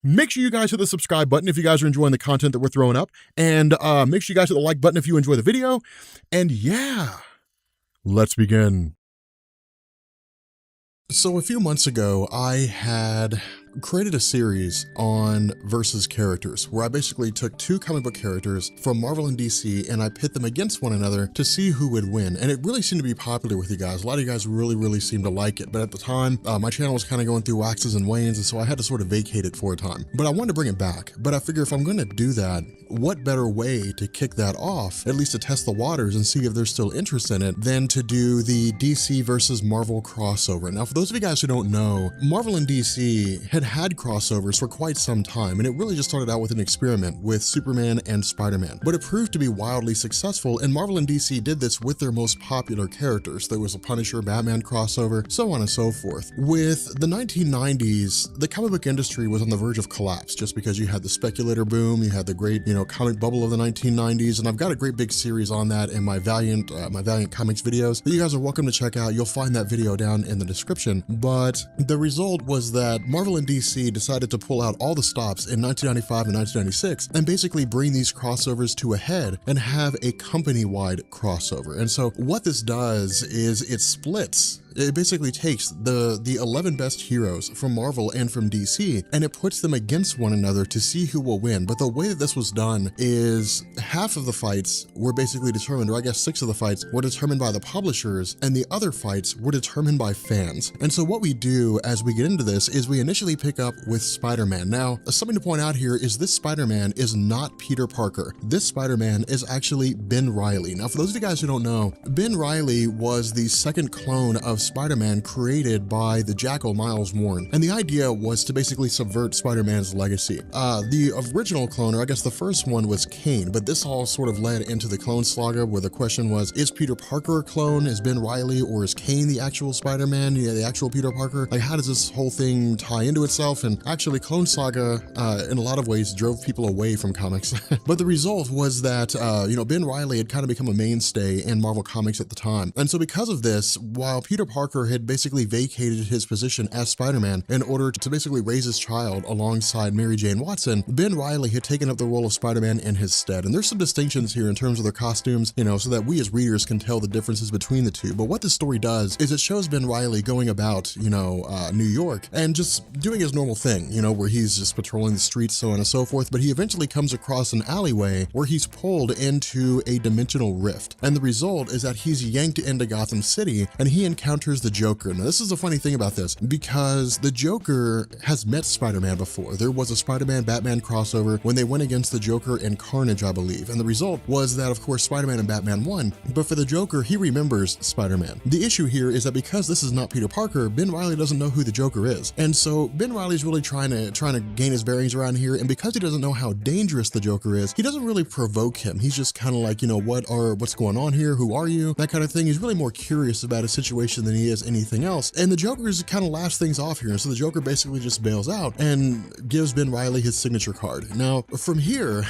Make sure you guys hit the subscribe button if you guys are enjoying the content that we're throwing up. And make sure you guys hit the like button if you enjoy the video. And yeah, let's begin. So a few months ago, I had created a series on versus characters where I basically took two comic book characters from Marvel and DC and I pit them against one another to see who would win. And it really seemed to be popular with you guys. A lot of you guys really seemed to like it. But at the time, my channel was kind of going through waxes and wanes, and so I had to sort of vacate it for a time. But I wanted to bring it back. But I figure if I'm going to do that, what better way to kick that off, at least to test the waters and see if there's still interest in it, than to do the DC versus Marvel crossover. Now, for those of you guys who don't know, Marvel and DC had crossovers for quite some time, and it really just started out with an experiment with Superman and Spider-Man. But it proved to be wildly successful, and Marvel and DC did this with their most popular characters. There was a Punisher, Batman crossover, so on and so forth. With the 1990s, the comic book industry was on the verge of collapse, just because you had the speculator boom, you had the great, comic bubble of the 1990s, and I've got a great big series on that in my Valiant Comics videos that you guys are welcome to check out. You'll find that video down in the description. But the result was that Marvel and DC decided to pull out all the stops in 1995 and 1996 and basically bring these crossovers to a head and have a company-wide crossover. And so what this does is it splits. It basically takes the 11 best heroes from Marvel and from DC, and it puts them against one another to see who will win. But the way that this was done is half of the fights were basically determined, or I guess 6 of the fights were determined by the publishers, and the other fights were determined by fans. And so what we do as we get into this is we initially pick up with Spider-Man. Now, something to point out here is this Spider-Man is not Peter Parker. This Spider-Man is actually Ben Reilly. Now, for those of you guys who don't know, Ben Reilly was the second clone of Spider-Man created by the Jackal Miles Warren, and the idea was to basically subvert Spider-Man's legacy. The original clone, or I guess the first one, was Kane, but this all sort of led into the clone saga where the question was, is Peter Parker a clone, is Ben Reilly, or is Kane the actual Spider-Man, the actual Peter Parker? Like, how does this whole thing tie into itself? And actually, Clone Saga, in a lot of ways, drove people away from comics. But the result was that, Ben Reilly had kind of become a mainstay in Marvel Comics at the time. And so because of this, while Peter Parker had basically vacated his position as Spider-Man in order to basically raise his child alongside Mary Jane Watson, Ben Reilly had taken up the role of Spider-Man in his stead. And there's some distinctions here in terms of their costumes, so that we as readers can tell the differences between the two. But what this story does is it shows Ben Reilly going about, New York and just doing his normal thing, where he's just patrolling the streets, so on and so forth. But he eventually comes across an alleyway where he's pulled into a dimensional rift. And the result is that he's yanked into Gotham City and he encounters the Joker. Now, this is a funny thing about this because the Joker has met Spider-Man before. There was a Spider-Man-Batman crossover when they went against the Joker and Carnage, I believe. And the result was that, of course, Spider-Man and Batman won. But for the Joker, he remembers Spider-Man. The issue here is that because this is not Peter Parker, Ben Reilly doesn't know who the Joker is. And so Ben Reilly's really trying to gain his bearings around here. And because he doesn't know how dangerous the Joker is, he doesn't really provoke him. He's just kind of like, what's going on here? Who are you? That kind of thing. He's really more curious about a situation than he is anything else. And the Joker's kind of laughs things off here. And so the Joker basically just bails out and gives Ben Reilly his signature card. Now, from here,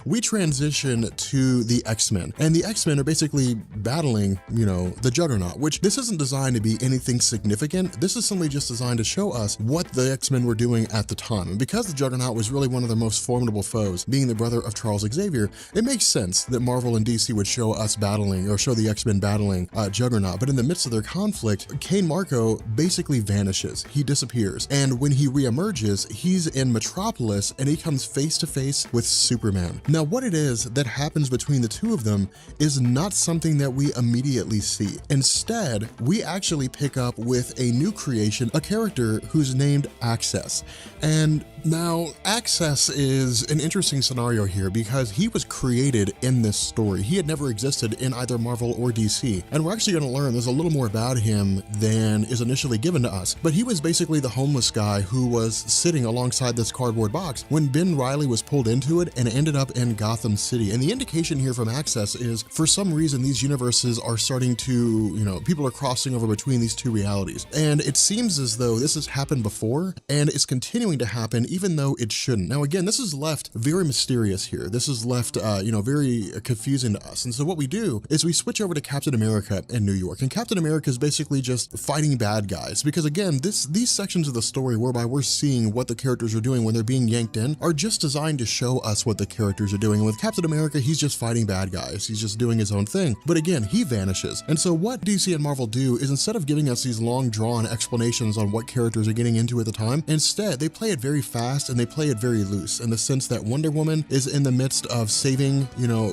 we transition to the X-Men. And the X-Men are basically battling, the Juggernaut, which this isn't designed to be anything significant. This is simply just designed to show us what the X-Men were doing at the time. And because the Juggernaut was really one of their most formidable foes, being the brother of Charles Xavier, it makes sense that Marvel and DC would show us battling, or show the X-Men battling Juggernaut. But in the midst of their conflict, Kane Marco basically vanishes. He disappears. And when he reemerges, he's in Metropolis and he comes face to face with Superman. Now, what it is that happens between the two of them is not something that we immediately see. Instead, we actually pick up with a new creation, a character who's named Access. And now, Access is an interesting scenario here because he was created in this story. He had never existed in either Marvel or DC. And we're actually going to learn there's a little more about him than is initially given to us. But he was basically the homeless guy who was sitting alongside this cardboard box when Ben Reilly was pulled into it and ended up in Gotham City. And the indication here from Access is, for some reason, these universes are starting to, people are crossing over between these two realities. And it seems as though this has happened before and is continuing to happen even though it shouldn't. Now, again, this is left very mysterious here. This is left, very confusing to us. And so what we do is we switch over to Captain America in New York. And Captain America is basically just fighting bad guys, because again, these sections of the story whereby we're seeing what the characters are doing when they're being yanked in are just designed to show us what the characters are doing. And with Captain America, he's just fighting bad guys. He's just doing his own thing. But again, he vanishes. And so what DC and Marvel do is, instead of giving us these long drawn explanations on what characters are getting into at the time, instead they play it very fast and they play it very loose, in the sense that Wonder Woman is in the midst of saving,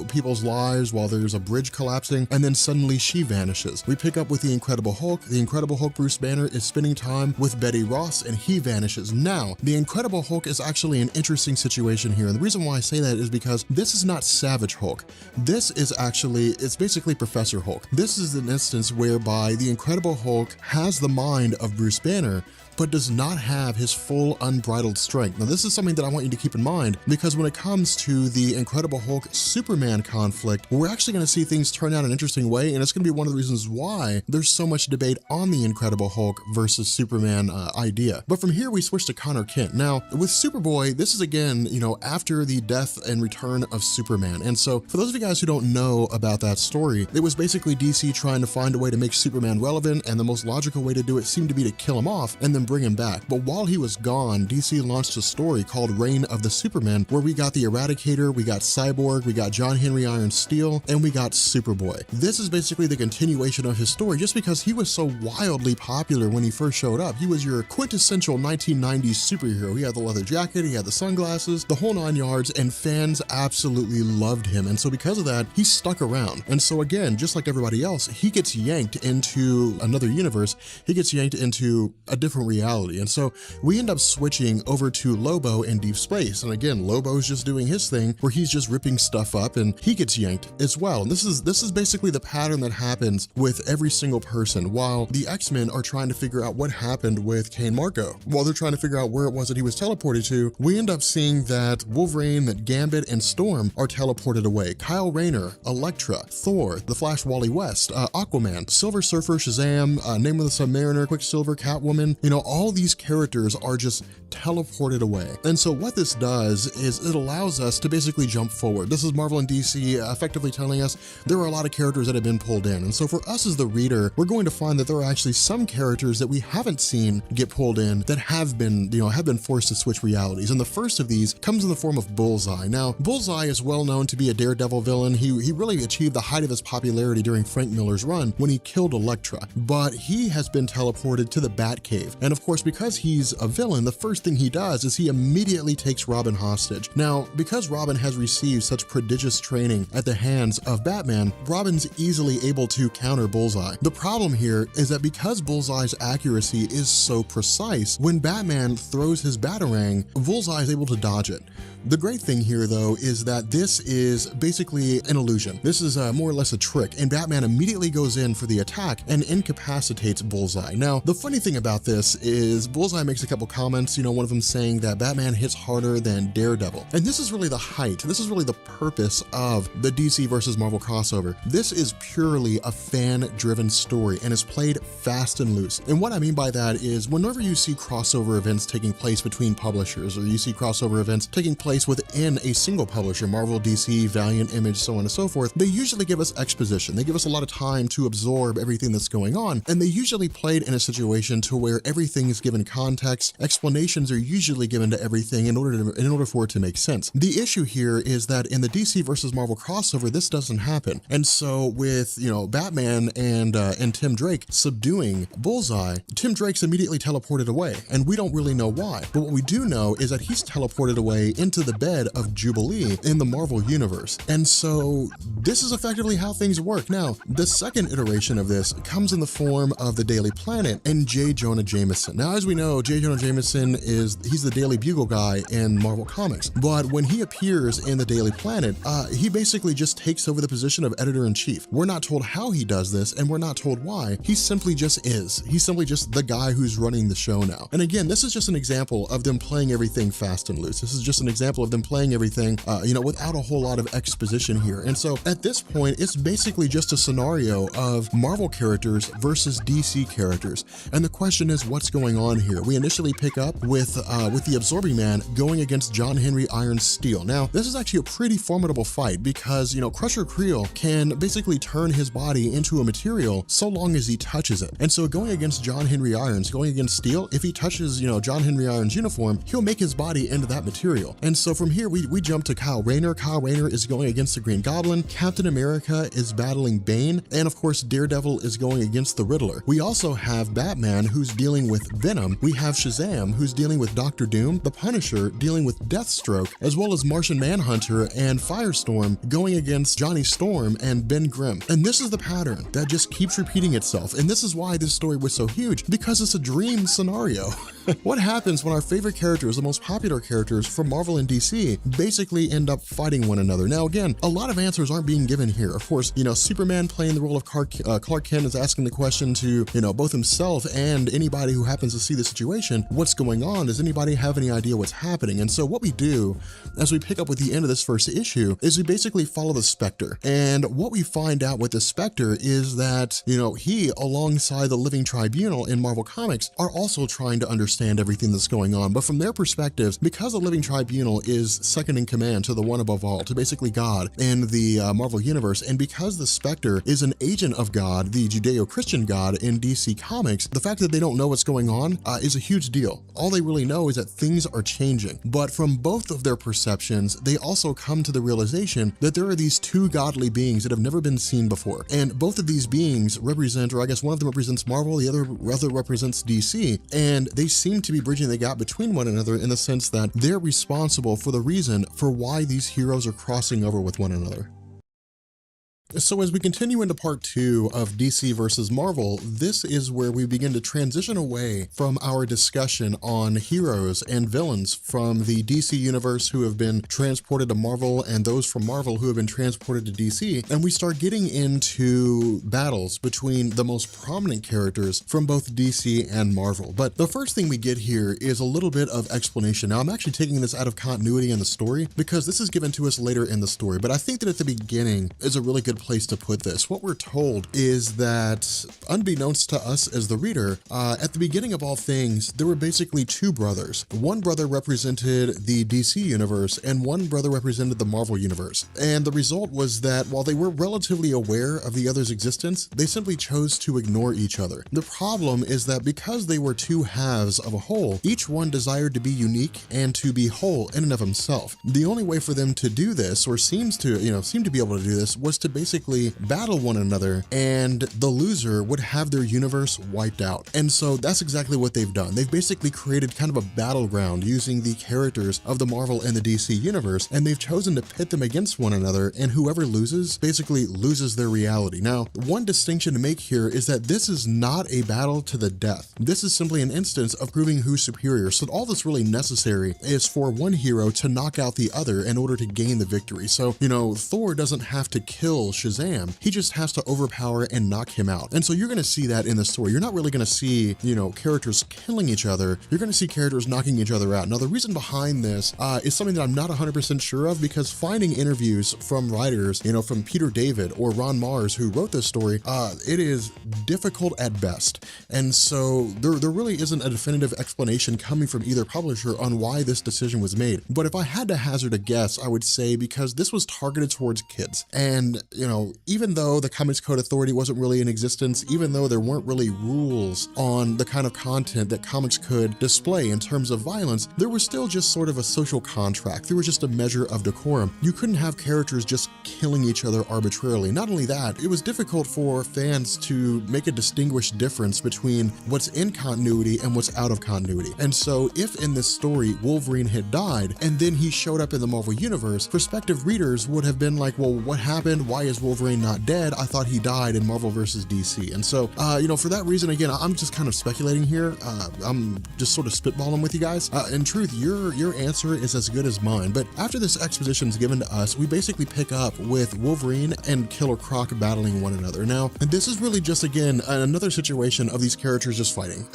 people's lives while there's a bridge collapsing, and then suddenly she vanishes. We pick up with the Incredible Hulk. The Incredible Hulk Bruce Banner is spending time with Betty Ross and he vanishes. Now, the Incredible Hulk is actually an interesting situation here. And the reason why I say that is because this is not Savage Hulk. This is actually, it's basically Professor Hulk. This is an instance whereby the Incredible Hulk has the mind of Bruce Banner, but does not have his full unbridled strength. Now, this is something that I want you to keep in mind, because when it comes to the Incredible Hulk Superman conflict, we're actually gonna see things turn out an interesting way, and it's gonna be one of the reasons why there's so much debate on the Incredible Hulk versus Superman idea. But from here, we switch to Connor Kent. Now, with Superboy, this is again, after the death and return of Superman. And so for those of you guys who don't know about that story, it was basically DC trying to find a way to make Superman relevant, and the most logical way to do it seemed to be to kill him off and then bring him back. But while he was gone, DC launched a story called Reign of the Supermen, where we got the Eradicator, we got Cyborg, we got John Henry Iron Steel, and we got Superboy. This is basically the continuation of his story, just because he was so wildly popular when he first showed up. He was your quintessential 1990s superhero. He had the leather jacket, he had the sunglasses, the whole 9 yards, and fans absolutely loved him. And so because of that, he stuck around. And so again, just like everybody else, he gets yanked into another universe. He gets yanked into a different reality. And so we end up switching over to Lobo in Deep Space. And again, Lobo's just doing his thing where he's just ripping stuff up and he gets yanked as well. And this is basically the pattern that happens with every single person. While the X-Men are trying to figure out what happened with Kane Marco, while they're trying to figure out where it was that he was teleported to, we end up seeing that Wolverine, that Gambit, and Storm are teleported away. Kyle Rayner, Elektra, Thor, The Flash Wally West, Aquaman, Silver Surfer, Shazam, Name of the Submariner, Quicksilver, Catwoman, all these characters are just teleported away. And so what this does is it allows us to basically jump forward. This is Marvel and DC effectively telling us there are a lot of characters that have been pulled in. And so for us as the reader, we're going to find that there are actually some characters that we haven't seen get pulled in that have been forced to switch realities. And the first of these comes in the form of Bullseye. Now, Bullseye is well known to be a Daredevil villain. He really achieved the height of his popularity during Frank Miller's run when he killed Elektra, but he has been teleported to the Batcave. And of course, because he's a villain, the first thing he does is he immediately takes Robin hostage. Now, because Robin has received such prodigious training at the hands of Batman, Robin's easily able to counter Bullseye. The problem here is that because Bullseye's accuracy is so precise, when Batman throws his Batarang, Bullseye is able to dodge it. The great thing here, though, is that this is basically an illusion. This is more or less a trick, and Batman immediately goes in for the attack and incapacitates Bullseye. Now, the funny thing about this is Bullseye makes a couple comments, one of them saying that Batman hits harder than Daredevil. And this is really the height, this is really the purpose of the DC versus Marvel crossover. This is purely a fan-driven story and is played fast and loose. And what I mean by that is whenever you see crossover events taking place between publishers, or you see crossover events taking place within a single publisher, Marvel, DC, Valiant, Image, so on and so forth, they usually give us exposition. They give us a lot of time to absorb everything that's going on, and they usually played in a situation to where everything is given context. Explanations are usually given to everything in order for it to make sense. The issue here is that in the DC versus Marvel crossover, this doesn't happen. And so with, Batman and Tim Drake subduing Bullseye, Tim Drake's immediately teleported away, and we don't really know why. But what we do know is that he's teleported away into the bed of Jubilee in the Marvel universe. And so this is effectively how things work. Now, the second iteration of this comes in the form of the Daily Planet and J. Jonah Jameson. Now, as we know, J. Jonah Jameson he's the Daily Bugle guy in Marvel Comics. But when he appears in the Daily Planet, he basically just takes over the position of editor-in-chief. We're not told how he does this, and we're not told why. He simply just is. He's simply just the guy who's running the show now. And again, this is just an example of them playing everything fast and loose. This is just an example of them playing everything, without a whole lot of exposition here. And so at this point, it's basically just a scenario of Marvel characters versus DC characters. And the question is, what's going on here? We initially pick up with with the Absorbing Man going against John Henry Iron Steel. Now, this is actually a pretty formidable fight because, you know, Crusher Creel can basically turn his body into a material so long as he touches it. And so going against John Henry Irons, going against Steel, if he touches, you know, John Henry Irons' uniform, he'll make his body into that material. And so from here, we jump to Kyle Rayner. Kyle Rayner is going against the Green Goblin. Captain America is battling Bane. And of course, Daredevil is going against the Riddler. We also have Batman, who's dealing with Venom. We have Shazam, who's dealing with Doctor Doom. The Punisher dealing with Deathstroke, as well as Martian Manhunter and Firestorm going against Johnny Storm and Ben Grimm. And this is the pattern that just keeps repeating itself. And this is why this story was so huge, because it's a dream scenario. What happens when our favorite characters, the most popular characters from Marvel and DC, basically end up fighting one another? Now, again, a lot of answers aren't being given here. Of course, you know, Superman playing the role of Clark Kent is asking the question to, you know, both himself and anybody who happens to see the situation, what's going on? Does anybody have any idea what's happening? And so what we do as we pick up with the end of this first issue is we basically follow the Spectre. And what we find out with the Spectre is that, you know, he, alongside the Living Tribunal in Marvel Comics, are also trying to understand everything that's going on. But from their perspectives, because the Living Tribunal is second in command to the one above all, to basically God in the Marvel Universe, and because the Spectre is an agent of God, the Judeo-Christian God in DC Comics, the fact that they don't know what's going on is a huge deal. All they really know is that things are changing. But from both of their perceptions, they also come to the realization that there are these two godly beings that have never been seen before. And both of these beings represent, or I guess one of them represents Marvel, the other represents DC, and they seem to be bridging the gap between one another in the sense that they're responsible for the reason for why these heroes are crossing over with one another. So as we continue into part 2 of DC versus Marvel, this is where we begin to transition away from our discussion on heroes and villains from the DC universe who have been transported to Marvel and those from Marvel who have been transported to DC, and we start getting into battles between the most prominent characters from both DC and Marvel. But the first thing we get here is a little bit of explanation. Now, I'm actually taking this out of continuity in the story because this is given to us later in the story, but I think that at the beginning is a really good place to put this. What we're told is that, unbeknownst to us as the reader, at the beginning of all things, there were basically two brothers. One brother represented the DC universe and one brother represented the Marvel universe. And the result was that while they were relatively aware of the other's existence, they simply chose to ignore each other. The problem is that because they were two halves of a whole, each one desired to be unique and to be whole in and of himself. The only way for them to do this, or seem to be able to do this, was to basically battle one another, and the loser would have their universe wiped out. And so that's exactly what they've done. They've basically created kind of a battleground using the characters of the Marvel and the DC universe, and they've chosen to pit them against one another, and whoever loses basically loses their reality. Now, one distinction to make here is that this is not a battle to the death. This is simply an instance of proving who's superior. So all that's really necessary is for one hero to knock out the other in order to gain the victory. So, you know, Thor doesn't have to kill Shazam. He just has to overpower and knock him out. And so you're going to see that in the story. You're not really going to see, you know, characters killing each other. You're going to see characters knocking each other out. Now, the reason behind this is something that I'm not 100% sure of, because finding interviews from writers, you know, from Peter David or Ron Marz, who wrote this story, it is difficult at best. And so there really isn't a definitive explanation coming from either publisher on why this decision was made. But if I had to hazard a guess, I would say because this was targeted towards kids. And, you know, even though the Comics Code Authority wasn't really in existence, even though there weren't really rules on the kind of content that comics could display in terms of violence, there was still just sort of a social contract. There was just a measure of decorum. You couldn't have characters just killing each other arbitrarily. Not only that, it was difficult for fans to make a distinguished difference between what's in continuity and what's out of continuity. And so if in this story Wolverine had died and then he showed up in the Marvel Universe, prospective readers would have been like, well, what happened? Why is Wolverine not dead? I thought he died in Marvel versus DC. And so, you know, for that reason, again, I'm just kind of speculating here. I'm just sort of spitballing with you guys. In truth, your answer is as good as mine. But after this exposition is given to us, we basically pick up with Wolverine and Killer Croc battling one another. Now, this is really just, again, another situation of these characters just fighting.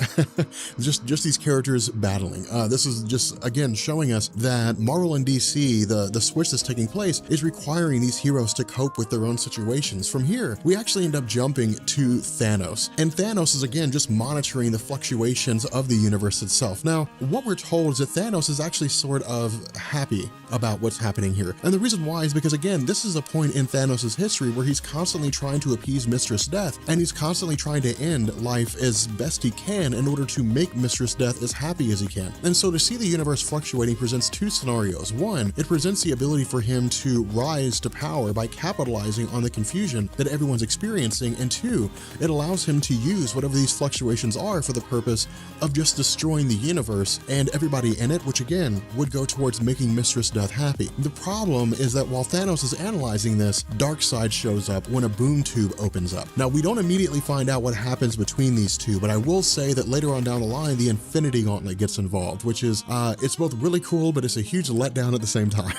just these characters battling. This is just, again, showing us that Marvel and DC, the switch that's taking place, is requiring these heroes to cope with their own own situations. From here, we actually end up jumping to Thanos. And Thanos is again just monitoring the fluctuations of the universe itself. Now, what we're told is that Thanos is actually sort of happy about what's happening here. And the reason why is because, again, this is a point in Thanos' history where he's constantly trying to appease Mistress Death, and he's constantly trying to end life as best he can in order to make Mistress Death as happy as he can. And so to see the universe fluctuating presents two scenarios. One, it presents the ability for him to rise to power by capitalizing on the confusion that everyone's experiencing, and two, it allows him to use whatever these fluctuations are for the purpose of just destroying the universe and everybody in it, which again would go towards making Mistress Death happy. The problem is that while Thanos is analyzing this, Darkseid shows up when a boom tube opens up. Now, we don't immediately find out what happens between these two, but I will say that later on down the line, the Infinity Gauntlet gets involved, which is, it's both really cool, but it's a huge letdown at the same time.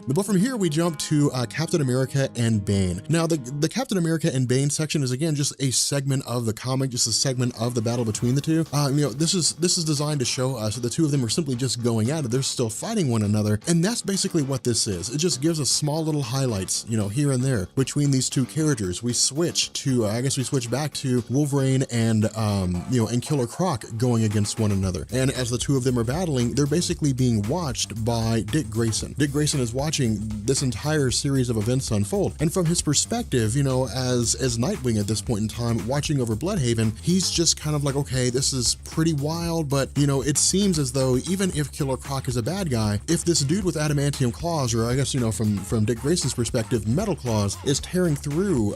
But from here, we jump to Captain America and Bane. Now, the Captain America and Bane section is again just a segment of the comic, just a segment of the battle between the two. This is designed to show us that the two of them are simply just going at it. They're still fighting one another, and that's basically what this is. It just gives us small little highlights, here and there between these two characters. We switch to, we switch back to Wolverine and Killer Croc going against one another. And as the two of them are battling, they're basically being watched by Dick Grayson. Dick Grayson is watching this entire series of events unfold. And from his perspective, as Nightwing at this point in time, watching over Bloodhaven, he's just kind of like, okay, this is pretty wild, but it seems as though even if Killer Croc is a bad guy, if this dude with adamantium claws, or I guess, from Dick Grayson's perspective, metal claws, is tearing through,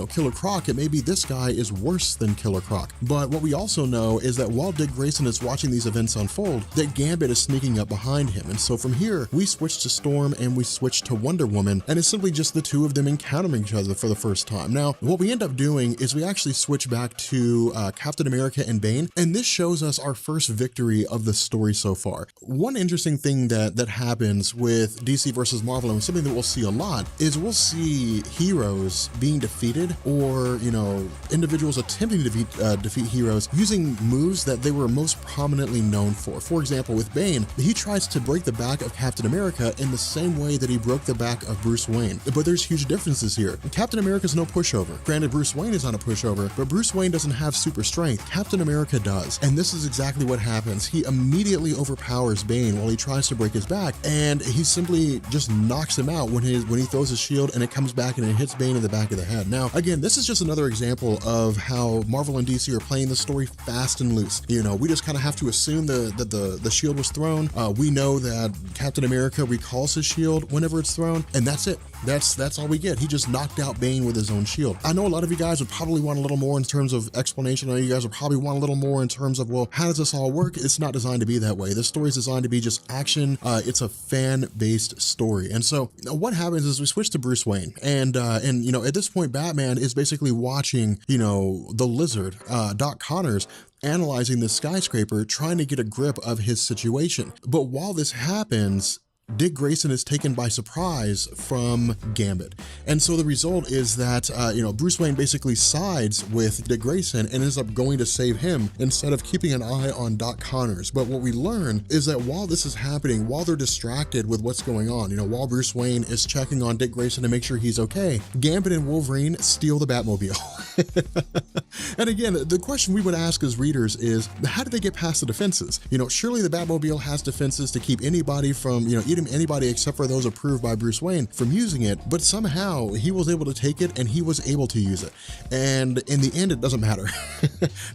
Killer Croc, it may be this guy is worse than Killer Croc. But what we also know is that while Dick Grayson is watching these events unfold, that Gambit is sneaking up behind him. And so from here, we switch to Storm and we switch to Wonder Woman, and it's simply just the two of them encountering each other for the first time. Now, what we end up doing is we actually switch back to Captain America and Bane, and this shows us our first victory of the story so far. One interesting thing that happens with DC versus Marvel, and something that we'll see a lot, is we'll see heroes being defeated, or individuals attempting to defeat heroes using moves that they were most prominently known for. For example, with Bane, he tries to break the back of Captain America in the same way that he broke the back of Bruce Wayne. But there's huge differences here. Captain America's no pushover. Granted, Bruce Wayne is not a pushover, but Bruce Wayne doesn't have super strength. Captain America does. And this is exactly what happens. He immediately overpowers Bane while he tries to break his back, and he simply just knocks him out when he throws his shield, and it comes back and it hits Bane in the back of the head. Now, again, this is just another example of how Marvel and DC are playing the story fast and loose. We just kind of have to assume that the shield was thrown. We know that Captain America recalls his shield whenever it's thrown, and that's it. That's all we get. He just knocked out Bane with his own shield. I know a lot of you guys would probably want a little more in terms of explanation. I know you guys would probably want a little more in terms of, well, how does this all work? It's not designed to be that way. This story is designed to be just action. It's a fan-based story. And so what happens is we switch to Bruce Wayne, and at this point, Batman is basically watching, the Lizard, Doc Connors, analyzing this skyscraper, trying to get a grip of his situation. But while this happens, Dick Grayson is taken by surprise from Gambit. And so the result is that, Bruce Wayne basically sides with Dick Grayson and ends up going to save him instead of keeping an eye on Doc Connors. But what we learn is that while this is happening, while they're distracted with what's going on, while Bruce Wayne is checking on Dick Grayson to make sure he's okay, Gambit and Wolverine steal the Batmobile. And again, the question we would ask as readers is, how did they get past the defenses? Surely the Batmobile has defenses to keep anybody from, even anybody except for those approved by Bruce Wayne from using it, but somehow he was able to take it and he was able to use it. And in the end, it doesn't matter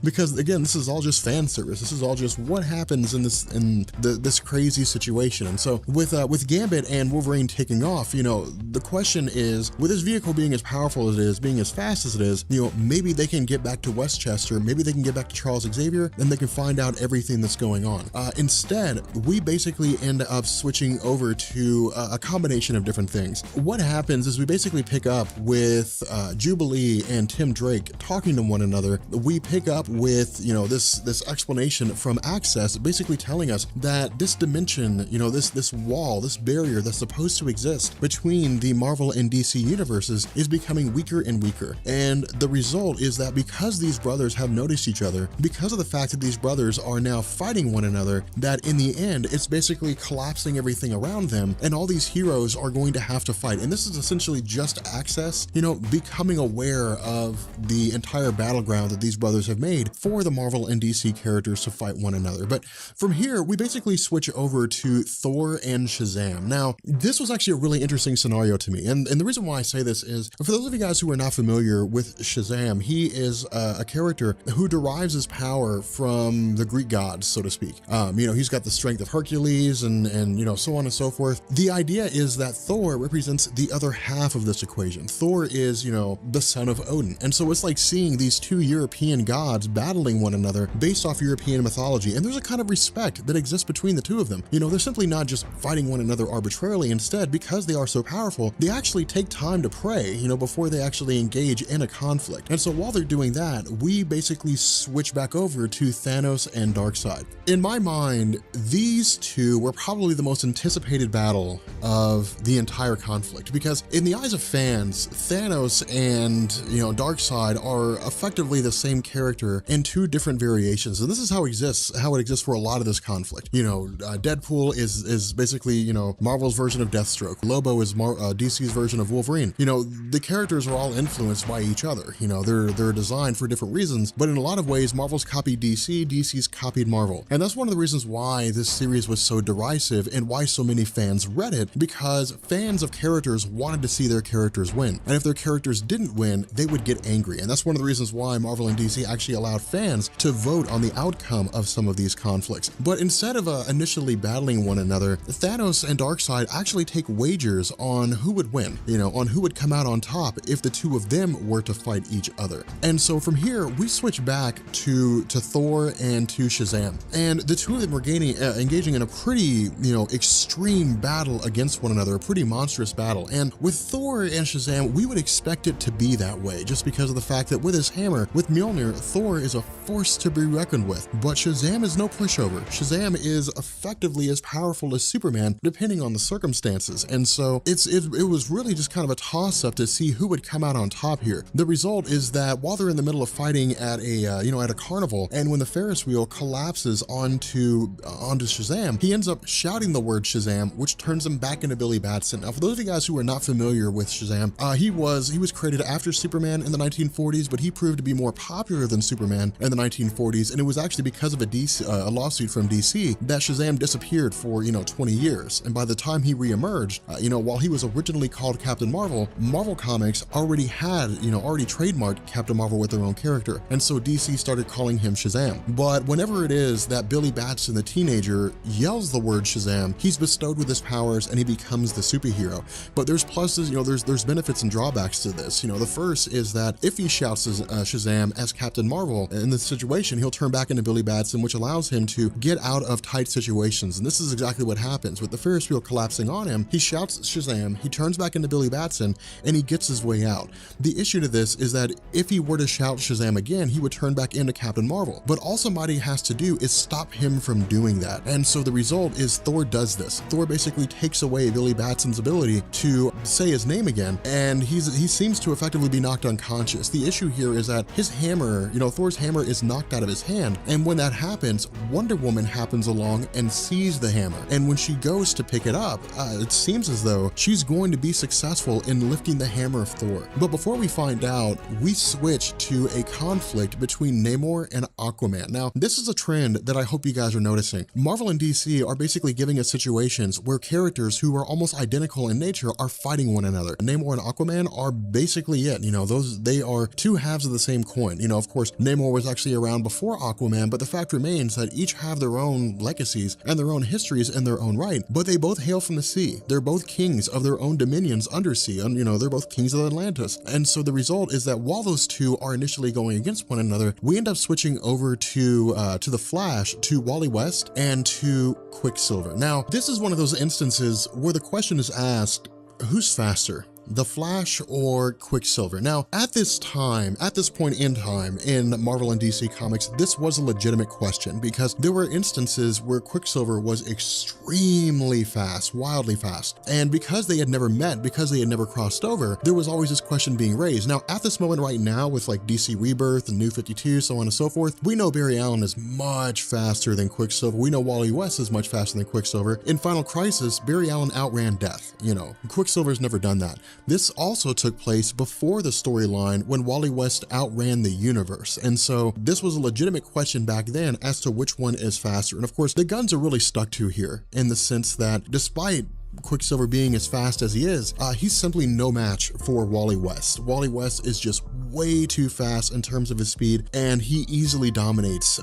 because again, this is all just fan service. This is all just what happens in this crazy situation. And so with Gambit and Wolverine taking off, the question is, with his vehicle being as powerful as it is, being as fast as it is, maybe they can get back to Westchester, maybe they can get back to Charles Xavier, and they can find out everything that's going on. Instead, we basically end up switching over to a combination of different things. What happens is we basically pick up with Jubilee and Tim Drake talking to one another. We pick up with, this explanation from Access, basically telling us that this dimension, this wall, this barrier that's supposed to exist between the Marvel and DC universes is becoming weaker and weaker. And the result is that because these brothers have noticed each other, because of the fact that these brothers are now fighting one another, that in the end, it's basically collapsing everything around them, and all these heroes are going to have to fight. And this is essentially just Access, you know, becoming aware of the entire battleground that these brothers have made for the Marvel and DC characters to fight one another. But from here, we basically switch over to Thor and Shazam. Now, this was actually a really interesting scenario to me. And the reason why I say this is, for those of you guys who are not familiar with Shazam, he is a character who derives his power from the Greek gods, so to speak. You know, he's got the strength of Hercules and you know, so on and so forth. The idea is that Thor represents the other half of this equation. Thor is, you know, the son of Odin. And so it's like seeing these two European gods battling one another based off European mythology. And there's a kind of respect that exists between the two of them. You know, they're simply not just fighting one another arbitrarily. Instead, because they are so powerful, they actually take time to pray, you know, before they actually engage in a conflict. And so while they're doing that, we basically switch back over to Thanos and Darkseid. In my mind, these two were probably the most anticipated battle of the entire conflict, because in the eyes of fans, Thanos and, you know, Darkseid are effectively the same character in two different variations. And this is how it exists for a lot of this conflict. You know, Deadpool is basically, you know, Marvel's version of Deathstroke. Lobo is DC's version of Wolverine. You know, the characters are all influenced by each other. You know, they're designed for different reasons, but in a lot of ways, Marvel's copied DC, DC's copied Marvel. And that's one of the reasons why this series was so derisive and why so many fans read it, because fans of characters wanted to see their characters win. And if their characters didn't win, they would get angry. And that's one of the reasons why Marvel and DC actually allowed fans to vote on the outcome of some of these conflicts. But instead of initially battling one another, Thanos and Darkseid actually take wagers on who would win, you know, on who would come out on top if the two of them were to fight each other. And so from here, we switch back to Thor and to Shazam. And the two of them were engaging in a pretty, you know, extreme battle against one another, a pretty monstrous battle. And with Thor and Shazam, we would expect it to be that way, just because of the fact that with his hammer, with Mjolnir, Thor is a force to be reckoned with. But Shazam is no pushover. Shazam is effectively as powerful as Superman, depending on the circumstances. And so it was really just kind of a toss-up to see who would come out on top here. The result is that while they're in the middle of fighting at a carnival, and when the Ferris wheel collapses onto Shazam, he ends up shouting the word Shazam, which turns him back into Billy Batson. Now, for those of you guys who are not familiar with Shazam, he was created after Superman in the 1940s, but he proved to be more popular than Superman in the 1940s, and it was actually because of a lawsuit from DC that Shazam disappeared for, you know, 20 years. And by the time he reemerged, you know, while he was originally called Captain Marvel, Marvel Comics already trademarked Captain Marvel with their own character. And so DC started calling him Shazam. But whenever it is that Billy Batson, the teenager, yells the word Shazam, he's bestowed with his powers and he becomes the superhero. But there's pluses, you know, there's benefits and drawbacks to this. You know, the first is that if he shouts Shazam as Captain Marvel, in this situation, he'll turn back into Billy Batson, which allows him to get out of tight situations. And this is exactly what happens. With the Ferris wheel collapsing on him, he shouts Shazam, he turns back into Billy Batson, and he gets his way out. The issue to this is that if he were to shout Shazam again, he would turn back into Captain Marvel. But all somebody has to do is stop him from doing that. And so the result is Thor does this. Thor basically takes away Billy Batson's ability to say his name again, and he seems to effectively be knocked unconscious. The issue here is that his hammer, you know, Thor's hammer is knocked out of his hand. And when that happens, Wonder Woman happens along and sees the hammer. And when she goes to pick it up, it seems as though she's going to be successful in lifting the hammer of Thor. But before we find out, we switch to a conflict between Namor and Aquaman. Now, this is a trend that I hope you guys are noticing. Marvel and DC are basically giving us situations where characters who are almost identical in nature are fighting one another. Namor and Aquaman are basically it. You know, they are two halves of the same coin. You know, of course, Namor was actually around before Aquaman, but the fact remains that each have their own legacies and their own histories in their own right, but they both hail from the sea. They're both kings of their own dominions undersea, and, you know, they're both kings of Atlantis. And so the result is that while those two are initially going against one another, we end up switching over to the Flash, to Wally West, and to Quicksilver. Now, this is one of those instances where the question is asked, who's faster? the Flash or Quicksilver? Now, at this point in time in Marvel and DC Comics, this was a legitimate question because there were instances where Quicksilver was extremely fast, wildly fast. And because they had never met, because they had never crossed over, there was always this question being raised. Now, at this moment right now with like DC Rebirth and New 52, so on and so forth, we know Barry Allen is much faster than Quicksilver. We know Wally West is much faster than Quicksilver. In Final Crisis, Barry Allen outran death. You know, Quicksilver's never done that. This also took place before the storyline when Wally West outran the universe. And so this was a legitimate question back then as to which one is faster. And of course, the guns are really stuck to here in the sense that despite Quicksilver being as fast as he is, he's simply no match for Wally West. Wally West is just way too fast in terms of his speed, and he easily dominates,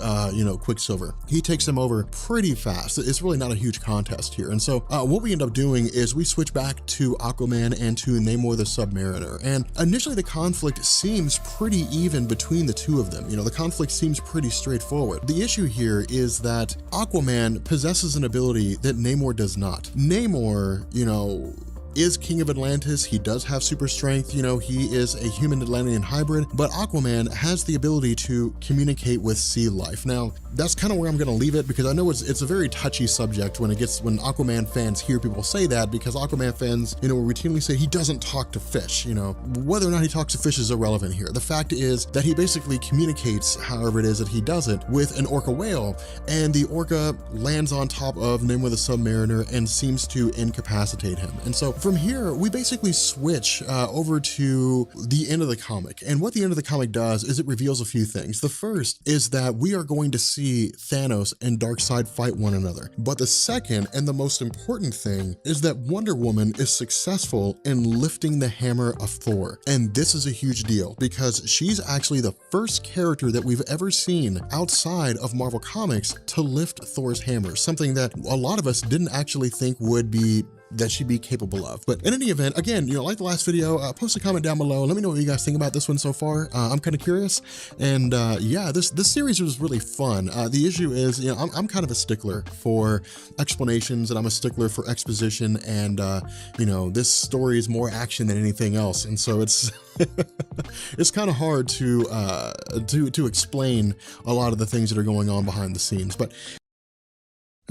Quicksilver. He takes him over pretty fast. It's really not a huge contest here. And so what we end up doing is we switch back to Aquaman and to Namor the Submariner. And initially the conflict seems pretty even between the two of them. You know, the conflict seems pretty straightforward. The issue here is that Aquaman possesses an ability that Namor does not. Namor, is King of Atlantis. He does have super strength. He is a human Atlantean hybrid, but Aquaman has the ability to communicate with sea life. Now, that's kind of where I'm going to leave it because I know it's a very touchy subject when Aquaman fans hear people say that, because Aquaman fans, will routinely say he doesn't talk to fish. Whether or not he talks to fish is irrelevant here. The fact is that he basically communicates, however it is that he does it, with an orca whale, and the orca lands on top of Namor the Submariner and seems to incapacitate him. And so from here, we basically switch over to the end of the comic. And what the end of the comic does is it reveals a few things. The first is that we are going to see Thanos and Darkseid fight one another. But the second and the most important thing is that Wonder Woman is successful in lifting the hammer of Thor. And this is a huge deal because she's actually the first character that we've ever seen outside of Marvel Comics to lift Thor's hammer, something that a lot of us didn't actually think that she'd be capable of. But in any event, again, like the last video, post a comment down below. Let me know what you guys think about this one so far. I'm kind of curious. And yeah, this series was really fun. The issue is, I'm kind of a stickler for explanations, and I'm a stickler for exposition. And this story is more action than anything else. And so it's it's kind of hard to explain a lot of the things that are going on behind the scenes. But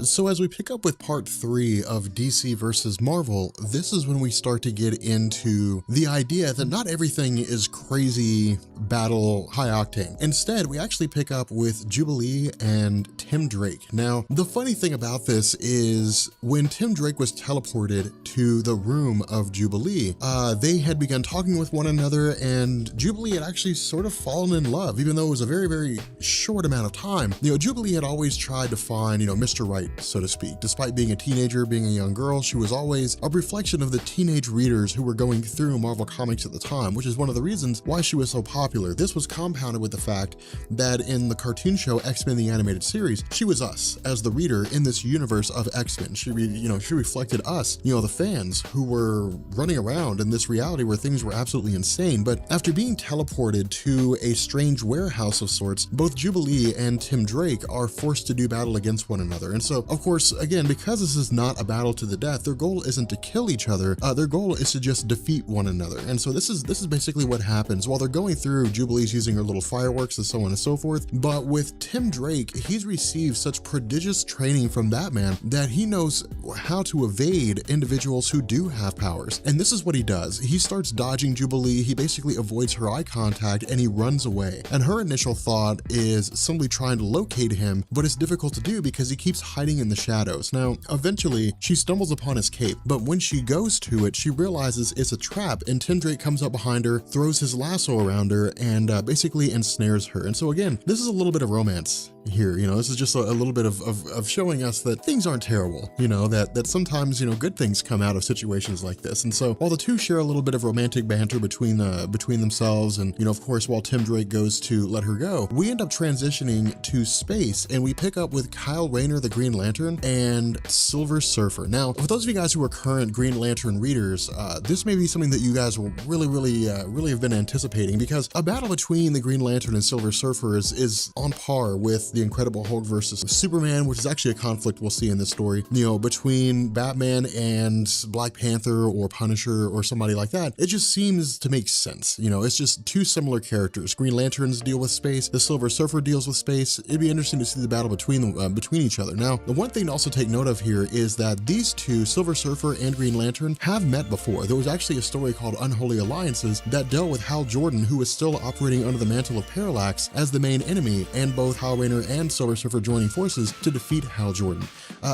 so as we pick up with part 3 of DC versus Marvel, this is when we start to get into the idea that not everything is crazy battle high octane. Instead, we actually pick up with Jubilee and Tim Drake. Now, the funny thing about this is when Tim Drake was teleported to the room of Jubilee, they had begun talking with one another, and Jubilee had actually sort of fallen in love, even though it was a very, very short amount of time. Jubilee had always tried to find, Mr. Right, so to speak. Despite being a teenager, being a young girl, she was always a reflection of the teenage readers who were going through Marvel Comics at the time, which is one of the reasons why she was so popular. This was compounded with the fact that in the cartoon show X-Men the Animated Series, she was us as the reader in this universe of X-Men. She reflected us, the fans who were running around in this reality where things were absolutely insane. But after being teleported to a strange warehouse of sorts, both Jubilee and Tim Drake are forced to do battle against one another. And so, of course, again, because this is not a battle to the death, their goal isn't to kill each other. Their goal is to just defeat one another. And so this is basically what happens while they're going through. Jubilee's using her little fireworks and so on and so forth. But with Tim Drake, he's received such prodigious training from Batman that he knows how to evade individuals who do have powers. And this is what he does. He starts dodging Jubilee. He basically avoids her eye contact and he runs away. And her initial thought is simply trying to locate him, but it's difficult to do because he keeps hiding in the shadows. Now, eventually, she stumbles upon his cape, but when she goes to it, she realizes it's a trap, and Tim Drake comes up behind her, throws his lasso around her, and basically ensnares her. And so again, this is a little bit of romance here. This is just a little bit of showing us that things aren't terrible, that sometimes, good things come out of situations like this. And so while the two share a little bit of romantic banter between themselves, and, of course, while Tim Drake goes to let her go, we end up transitioning to space, and we pick up with Kyle Rayner, the Green Lantern, and Silver Surfer. Now, for those of you guys who are current Green Lantern readers, this may be something that you guys will really have been anticipating, because a battle between the Green Lantern and Silver Surfer is on par with the Incredible Hulk versus Superman, which is actually a conflict we'll see in this story, between Batman and Black Panther or Punisher or somebody like that. It just seems to make sense. It's just two similar characters. Green Lanterns deal with space, the Silver Surfer deals with space. It'd be interesting to see the battle between each other. Now, the one thing to also take note of here is that these two, Silver Surfer and Green Lantern, have met before. There was actually a story called Unholy Alliances that dealt with Hal Jordan, who was still operating under the mantle of Parallax as the main enemy, and both Kyle Rayner and Silver Surfer joining forces to defeat Hal Jordan.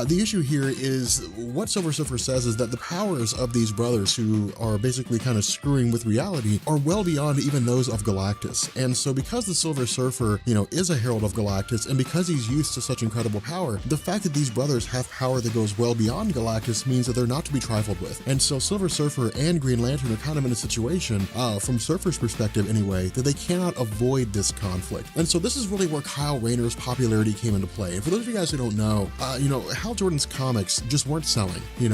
The issue here is what Silver Surfer says is that the powers of these brothers, who are basically kind of screwing with reality, are well beyond even those of Galactus. And so because the Silver Surfer, is a herald of Galactus, and because he's used to such incredible power, the fact that these brothers have power that goes well beyond Galactus means that they're not to be trifled with. And so Silver Surfer and Green Lantern are kind of in a situation, from Surfer's perspective anyway, that they cannot avoid this conflict. And so this is really where Kyle Rayner's popularity came into play. And for those of you guys who don't know, Hal Jordan's comics just weren't selling, in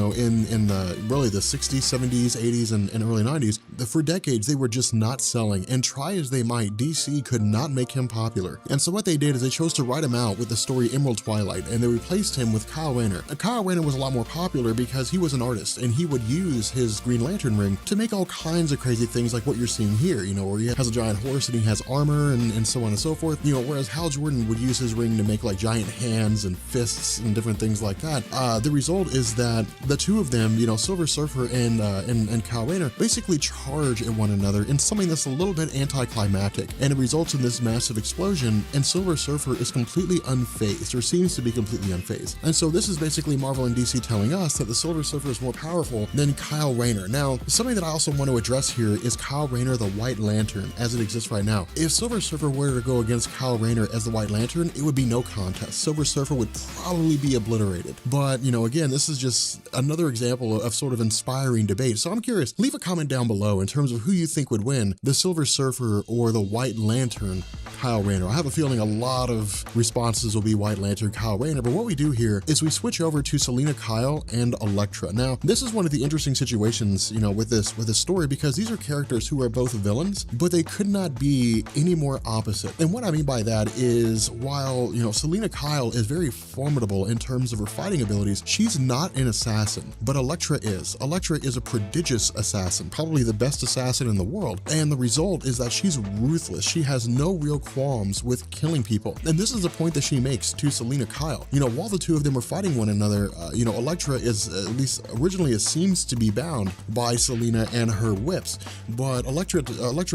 really the 60s, 70s, 80s, and early 90s. For decades, they were just not selling, and try as they might, DC could not make him popular. And so what they did is they chose to write him out with the story Emerald Twilight, and they replaced him with Kyle Rayner. Kyle Rayner was a lot more popular because he was an artist, and he would use his Green Lantern ring to make all kinds of crazy things like what you're seeing here, where he has a giant horse and he has armor and so on and so forth, whereas Hal Jordan would use his ring to make like giant hands and fists and different things like that. The result is that the two of them, Silver Surfer and Kyle Rayner, basically charge at one another in something that's a little bit anticlimactic, and it results in this massive explosion, and Silver Surfer is completely unfazed, or seems to be completely unfazed. And so this is basically Marvel and DC telling us that the Silver Surfer is more powerful than Kyle Rayner. Now, something that I also want to address here is Kyle Rayner, the White Lantern, as it exists right now. If Silver Surfer were to go against Kyle Rayner as the White Lantern, it would be no contest. Silver Surfer would probably be obliterated. But, again, this is just another example of sort of inspiring debate. So I'm curious, leave a comment down below in terms of who you think would win, the Silver Surfer or the White Lantern, Kyle Rayner. I have a feeling a lot of responses will be White Lantern, Kyle Rayner, but what we do here is we switch over to Selina Kyle and Elektra. Now, this is one of the interesting situations, with this story, because these are characters who are both villains, but they could not be any more opposite. And what I mean by that is, while, Selina Kyle is very formidable in terms of her fighting abilities, she's not an assassin, but Elektra is. Elektra is a prodigious assassin, probably the best assassin in the world, and the result is that she's ruthless. She has no real qualms with killing people. And this is the point that she makes to Selina Kyle. While the two of them are fighting one another, Elektra is, at least originally, it seems to be bound by Selina and her whips, but Elektra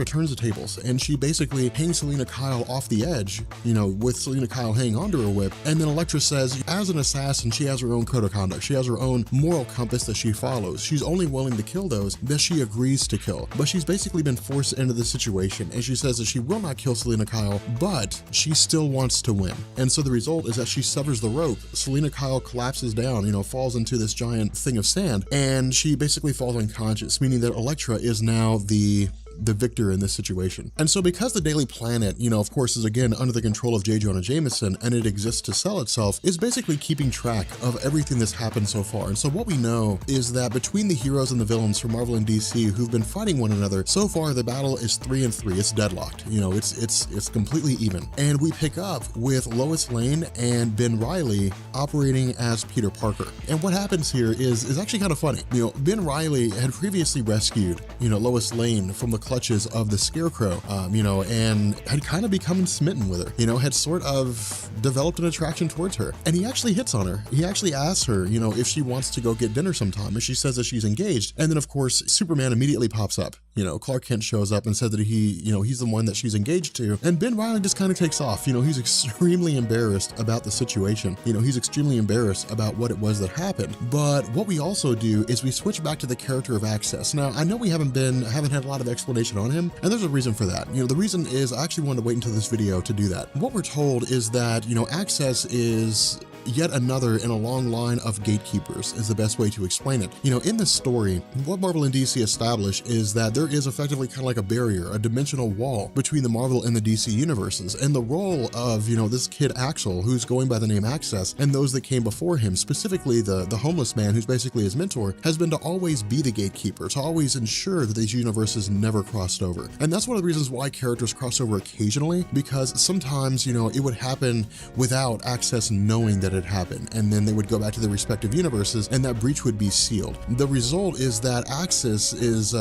turns the tables, and she basically hangs Selina Kyle off the edge, with Selina Kyle hanging onto her whip, and then Elektra says, as an assassin, she has her own code of conduct. She has her own moral compass that she follows. She's only willing to kill those that she agrees to kill, but she's basically been forced into the situation, and she says that she will not kill Selina Kyle, but she still wants to win. And so the result is that she severs the rope. Selina Kyle collapses down, falls into this giant thing of sand, and she basically falls unconscious, meaning that Elektra is now the victor in this situation. And so because the Daily Planet, of course, is again under the control of J. Jonah Jameson, and it exists to sell itself, is basically keeping track of everything that's happened so far. And so what we know is that between the heroes and the villains from Marvel and DC who've been fighting one another, so far the battle is 3-3. It's deadlocked. It's completely even. And we pick up with Lois Lane and Ben Reilly operating as Peter Parker. And what happens here is actually kind of funny. Ben Reilly had previously rescued, Lois Lane from the clutches of the Scarecrow, and had kind of become smitten with her, had sort of developed an attraction towards her. And he actually hits on her. He actually asks her, if she wants to go get dinner sometime, and she says that she's engaged. And then of course, Superman immediately pops up. Clark Kent shows up and said that he's the one that she's engaged to. And Ben Reilly just kind of takes off. He's extremely embarrassed about the situation. He's extremely embarrassed about what it was that happened. But what we also do is we switch back to the character of Access. Now, I know we haven't had a lot of explanation on him, and there's a reason for that. The reason is I actually wanted to wait until this video to do that. What we're told is that, Access is yet another in a long line of gatekeepers is the best way to explain it. In this story, what Marvel and DC establish is that there is effectively kind of like a barrier, a dimensional wall between the Marvel and the DC universes, and the role of, this kid Axel, who's going by the name Access, and those that came before him, specifically the homeless man who's basically his mentor, has been to always be the gatekeeper, to always ensure that these universes never crossed over. And that's one of the reasons why characters cross over occasionally, because sometimes, it would happen without Access knowing that it happened, and then they would go back to their respective universes, and that breach would be sealed. The result is that Access is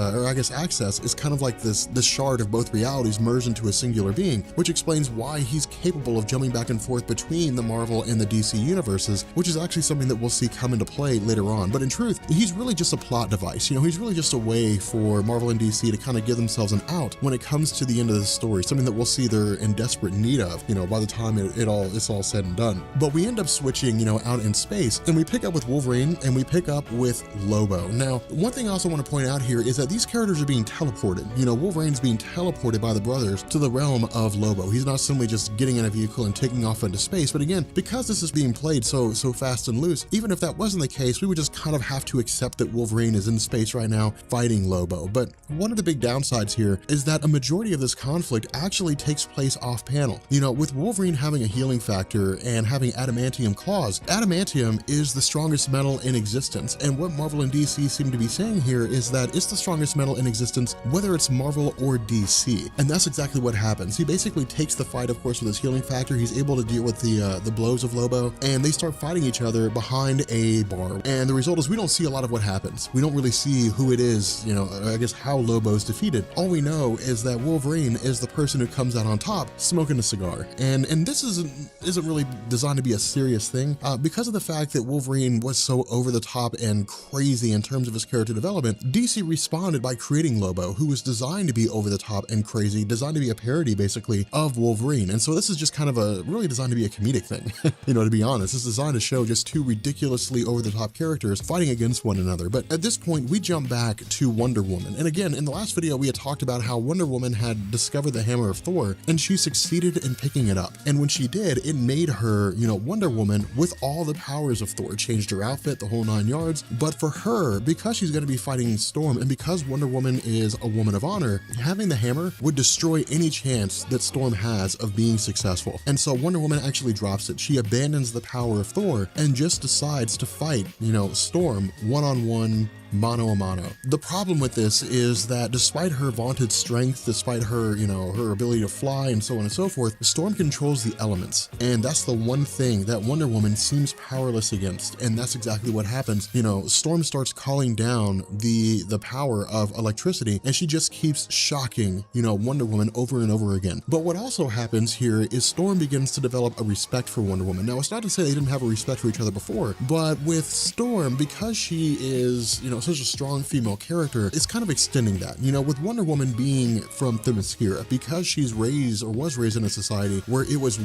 kind of like this shard of both realities merged into a singular being, which explains why he's capable of jumping back and forth between the Marvel and the DC universes, which is actually something that we'll see come into play later on. But in truth, he's really just a plot device. He's really just a way for Marvel and DC to kind of give themselves an out when it comes to the end of the story, something that we'll see they're in desperate need of, by the time it's all said and done. But we end up switching, out in space, and we pick up with Wolverine and we pick up with Lobo. Now, one thing I also want to point out here is that these characters are being teleported. Wolverine's being teleported by the brothers to the realm of Lobo. He's not simply just getting in a vehicle and taking off into space, but again, because this is being played so fast and loose, even if that wasn't the case, we would just kind of have to accept that Wolverine is in space right now fighting Lobo. But one of the big downsides here is that a majority of this conflict actually takes place off panel. With Wolverine having a healing factor and having adamantium claws, adamantium is the strongest metal in existence. And what Marvel and DC seem to be saying here is that it's the strongest metal in existence, whether it's Marvel or DC. And that's exactly what happens. He basically takes the fight, of course, with his healing factor. He's able to deal with the blows of Lobo, and they start fighting each other behind a bar. And the result is we don't see a lot of what happens. We don't really see who it is, how Lobo's defeated. All we know is that Wolverine is the person who comes out on top smoking a cigar. And this isn't really designed to be a serious thing, because of the fact that Wolverine was so over the top and crazy in terms of his character development. DC responded by creating Lobo, who was designed to be over the top and crazy, designed to be a parody basically of Wolverine. And so this is just kind of really designed to be a comedic thing. To be honest, it's designed to show just two ridiculously over the top characters fighting against one another. But at this point, we jump back to Wonder Woman. And again, in the last video, we had talked about how Wonder Woman had discovered the hammer of Thor, and she succeeded in picking it up. And when she did, it made her, Wonder Woman with all the powers of Thor. It changed her outfit, the whole 9 yards. But for her, because she's going to be fighting Storm, and because Wonder Woman is a woman of honor, having the hammer would destroy any chance that Storm has of being successful. And so Wonder Woman actually drops it. She abandons the power of Thor and just decides to fight, Storm one-on-one, mano a mano. The problem with this is that despite her vaunted strength, despite her, her ability to fly and so on and so forth, Storm controls the elements. And that's the one thing that Wonder Woman seems powerless against. And that's exactly what happens. Storm starts calling down the power of electricity, and she just keeps shocking, Wonder Woman over and over again. But what also happens here is Storm begins to develop a respect for Wonder Woman. Now, it's not to say they didn't have a respect for each other before, but with Storm, because she is, such a strong female character, it's kind of extending that. With Wonder Woman being from Themyscira, because she's was raised in a society where it was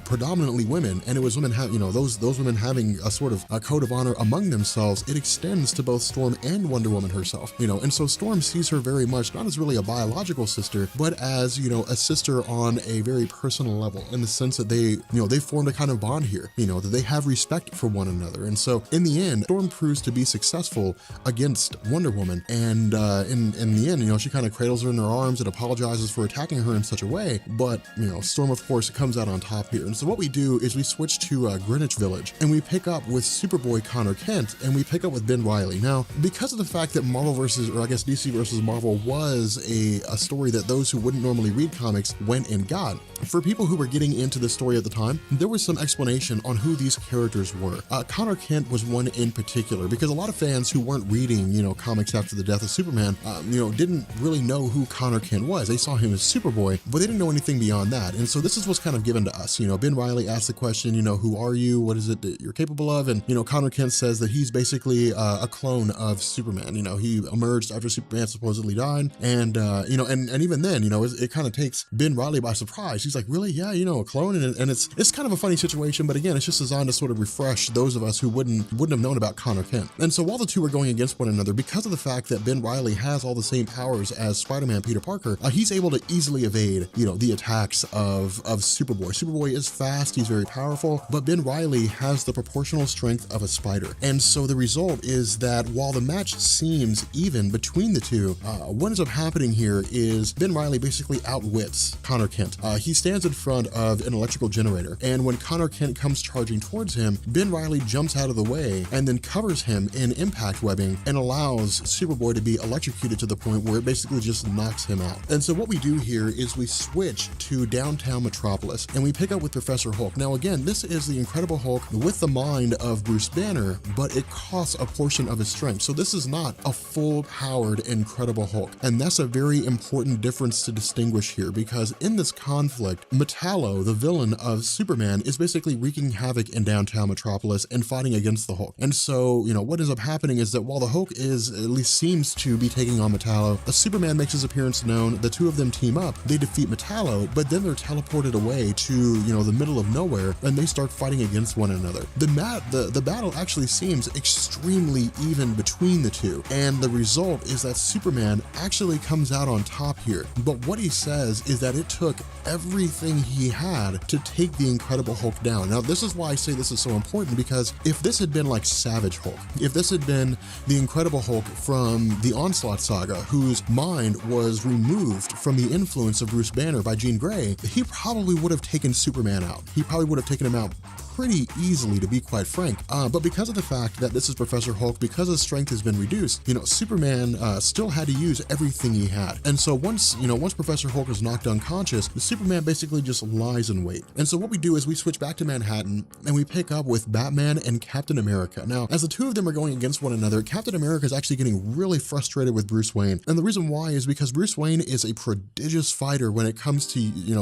predominantly women, and it was women those women having a sort of a code of honor among themselves, it extends to both Storm and Wonder Woman herself. And so Storm sees her very much not as really a biological sister, but as, a sister on a very personal level, in the sense that they formed a kind of bond here, that they have respect for one another. And so in the end, Storm proves to be successful against Wonder Woman, and in the end, she kind of cradles her in her arms and apologizes for attacking her in such a way. But Storm, of course, comes out on top here. And so what we do is we switch to Greenwich Village, and we pick up with Superboy Connor Kent, and we pick up with Ben Reilly. Now, because of the fact that DC versus Marvel was a story that those who wouldn't normally read comics went and got, for people who were getting into the story at the time, there was some explanation on who these characters were. Connor Kent was one in particular, because a lot of fans who weren't reading, comics after the death of Superman, didn't really know who Connor Kent was. They saw him as Superboy, but they didn't know anything beyond that. And so this is what's kind of given to us. Ben Reilly asked the question, who are you? What is it that you're capable of? And, Connor Kent says that he's basically a clone of Superman. He emerged after Superman supposedly died. And, and even then, it kind of takes Ben Reilly by surprise. He's like, really? Yeah, a clone? And it's kind of a funny situation, but again, it's just designed to sort of refresh those of us who wouldn't have known about Connor Kent. And so while the two were going against against one another, because of the fact that Ben Reilly has all the same powers as Spider-Man Peter Parker, he's able to easily evade, the attacks of Superboy. Superboy is fast, he's very powerful, but Ben Reilly has the proportional strength of a spider. And so the result is that while the match seems even between the two, what ends up happening here is Ben Reilly basically outwits Connor Kent. He stands in front of an electrical generator, and when Connor Kent comes charging towards him, Ben Reilly jumps out of the way and then covers him in impact webbing and allows Superboy to be electrocuted to the point where it basically just knocks him out. And so what we do here is we switch to downtown Metropolis and we pick up with Professor Hulk. Now again, this is the Incredible Hulk with the mind of Bruce Banner, but it costs a portion of his strength. So this is not a full-powered Incredible Hulk. And that's a very important difference to distinguish here, because in this conflict, Metallo, the villain of Superman, is basically wreaking havoc in downtown Metropolis and fighting against the Hulk. And so, what ends up happening is that while the Hulk is, at least seems to be taking on Metallo, Superman makes his appearance known, the two of them team up, they defeat Metallo, but then they're teleported away to, the middle of nowhere, and they start fighting against one another. The battle actually seems extremely even between the two, and the result is that Superman actually comes out on top here. But what he says is that it took everything he had to take the Incredible Hulk down. Now, this is why I say this is so important, because if this had been like Savage Hulk, if this had been the Incredible Hulk from the Onslaught saga, whose mind was removed from the influence of Bruce Banner by Jean Grey, he probably would have taken Superman out. He probably would have taken him out pretty easily, to be quite frank. But because of the fact that this is Professor Hulk, because his strength has been reduced, Superman still had to use everything he had. And so once Professor Hulk is knocked unconscious, Superman basically just lies in wait. And so what we do is we switch back to Manhattan and we pick up with Batman and Captain America. Now, as the two of them are going against one another, Captain America is actually getting really frustrated with Bruce Wayne. And the reason why is because Bruce Wayne is a prodigious fighter when it comes to,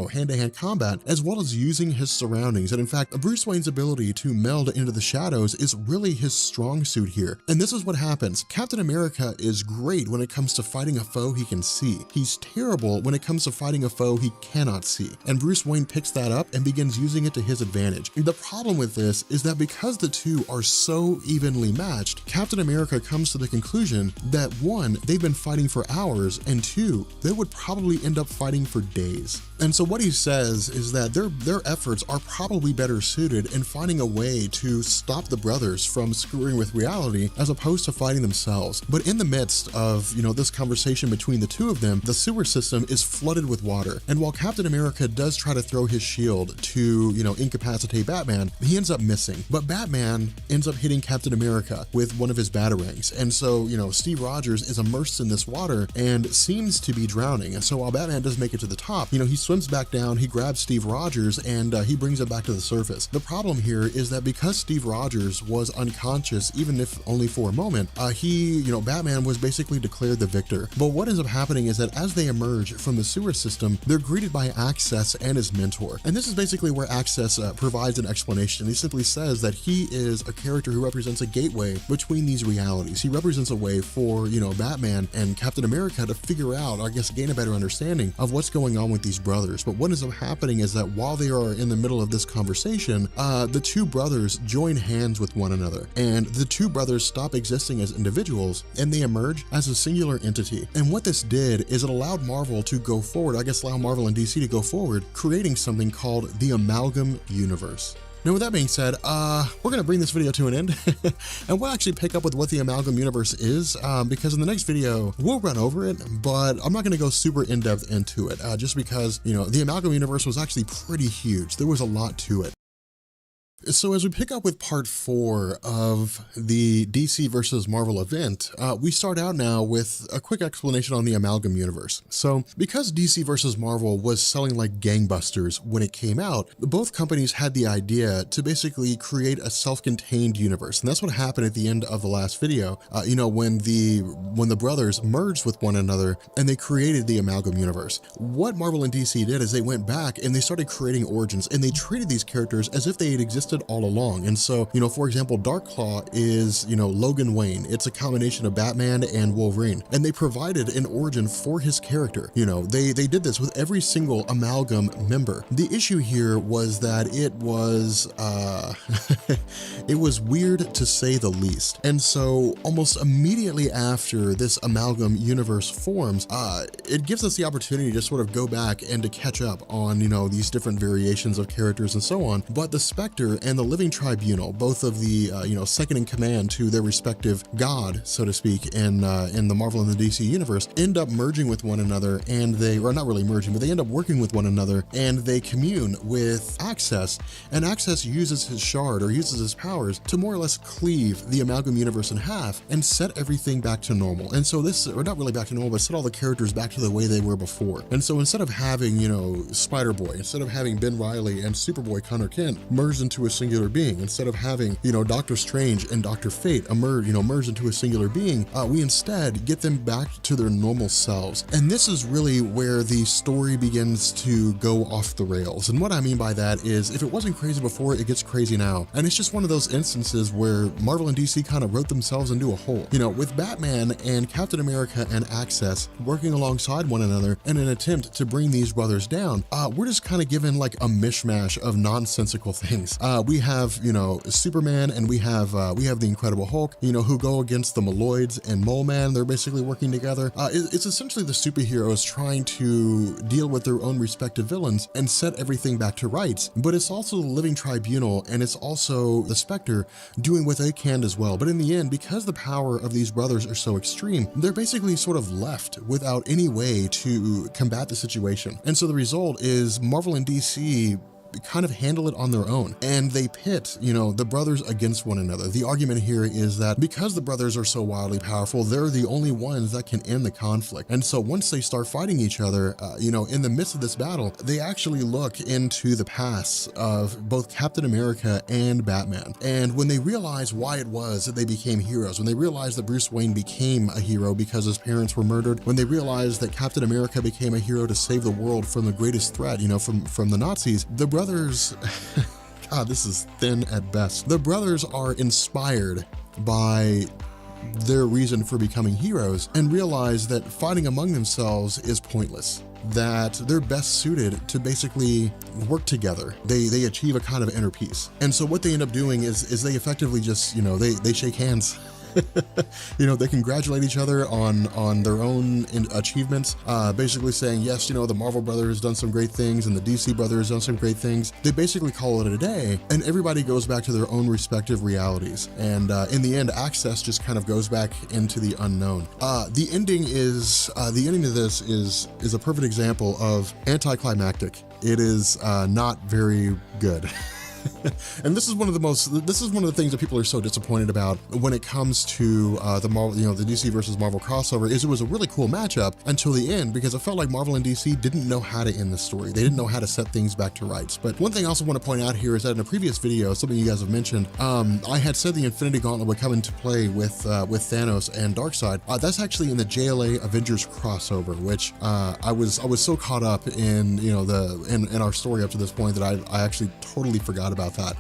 hand-to-hand combat, as well as using his surroundings. And in fact, Bruce Wayne's ability to meld into the shadows is really his strong suit here. And this is what happens. Captain America is great when it comes to fighting a foe he can see. He's terrible when it comes to fighting a foe he cannot see. And Bruce Wayne picks that up and begins using it to his advantage. The problem with this is that because the two are so evenly matched, Captain America comes to the conclusion that one, they've been fighting for hours, and two, they would probably end up fighting for days. And so what he says is that their efforts are probably better suited in finding a way to stop the brothers from screwing with reality as opposed to fighting themselves. But in the midst of, this conversation between the two of them, the sewer system is flooded with water. And while Captain America does try to throw his shield to, incapacitate Batman, he ends up missing. But Batman ends up hitting Captain America with one of his batarangs. And so, Steve Rogers is immersed in this water and seems to be drowning. And so while Batman does make it to the top, he swims back down, he grabs Steve Rogers, and he brings him back to the surface. The problem here is that because Steve Rogers was unconscious, even if only for a moment, Batman was basically declared the victor. But what ends up happening is that as they emerge from the sewer system, they're greeted by Access and his mentor. And this is basically where Access provides an explanation. He simply says that he is a character who represents a gateway between these realities. He represents a way for, Batman and Captain America to figure out, I guess, gain a better understanding of what's going on with these brothers. But what ends up happening is that while they are in the middle of this conversation, the two brothers join hands with one another, and the two brothers stop existing as individuals and they emerge as a singular entity. And what this did is it allowed Marvel to go forward, allow Marvel and DC to go forward, creating something called the Amalgam Universe. Now, with that being said, we're going to bring this video to an end, and we'll actually pick up with what the Amalgam Universe is, because in the next video, we'll run over it, but I'm not going to go super in-depth into it, just because, the Amalgam Universe was actually pretty huge. There was a lot to it. So as we pick up with part 4 of the DC versus Marvel event, we start out now with a quick explanation on the Amalgam Universe. So because DC versus Marvel was selling like gangbusters when it came out, both companies had the idea to basically create a self-contained universe. And that's what happened at the end of the last video, when the brothers merged with one another and they created the Amalgam Universe. What Marvel and DC did is they went back and they started creating origins, and they treated these characters as if they had existed existed all along. And so, for example, Darkclaw is, Logan Wayne. It's a combination of Batman and Wolverine. And they provided an origin for his character. They did this with every single Amalgam member. The issue here was that it was, it was weird to say the least. And so almost immediately after this Amalgam universe forms, it gives us the opportunity to sort of go back and to catch up on, these different variations of characters and so on. But the Spectre and the Living Tribunal, both of the, second in command to their respective god, so to speak, in the Marvel and the DC universe, end up merging with one another, and or not really merging, but they end up working with one another, and they commune with Access, and Access uses his shard, or uses his powers, to more or less cleave the Amalgam universe in half and set everything back to normal. And so this, or not really back to normal, but set all the characters back to the way they were before. And so instead of having, Spider-Boy, instead of having Ben Reilly and Superboy Connor Kent merged into a singular being, instead of having, Doctor Strange and Dr. Fate merged into a singular being, we instead get them back to their normal selves. And this is really where the story begins to go off the rails. And what I mean by that is, if it wasn't crazy before, it gets crazy now. And it's just one of those instances where Marvel and DC kind of wrote themselves into a hole. With Batman and Captain America and Access working alongside one another in an attempt to bring these brothers down, we're just kind of given like a mishmash of nonsensical things. We have, Superman, and we have the Incredible Hulk, who go against the Maloids and Mole Man. They're basically working together. It's essentially the superheroes trying to deal with their own respective villains and set everything back to rights. But it's also the Living Tribunal, and it's also the Spectre doing what they can as well. But in the end, because the power of these brothers are so extreme, they're basically sort of left without any way to combat the situation. And so the result is Marvel and DC kind of handle it on their own, and they pit, the brothers against one another. The argument here is that because the brothers are so wildly powerful, they're the only ones that can end the conflict. And so once they start fighting each other, in the midst of this battle, they actually look into the past of both Captain America and Batman. And when they realize why it was that they became heroes, when they realize that Bruce Wayne became a hero because his parents were murdered, when they realize that Captain America became a hero to save the world from the greatest threat, from the Nazis, the brothers, God, this is thin at best. The brothers are inspired by their reason for becoming heroes and realize that fighting among themselves is pointless, that they're best suited to basically work together. They achieve a kind of inner peace. And so what they end up doing is they effectively just, they shake hands. They congratulate each other on their own achievements, basically saying, yes, the Marvel brother has done some great things and the DC brother has done some great things. They basically call it a day, and everybody goes back to their own respective realities. And in the end, Access just kind of goes back into the unknown. The ending to this is a perfect example of anticlimactic. It is not very good. And this is one of the things that people are so disappointed about when it comes to the Marvel, the DC versus Marvel crossover, is it was a really cool matchup until the end, because it felt like Marvel and DC didn't know how to end the story. They didn't know how to set things back to rights. But one thing I also want to point out here is that in a previous video, something you guys have mentioned, I had said the Infinity Gauntlet would come into play with Thanos and Darkseid. That's actually in the JLA Avengers crossover, which I was so caught up in in our story up to this point that I actually totally forgot about that.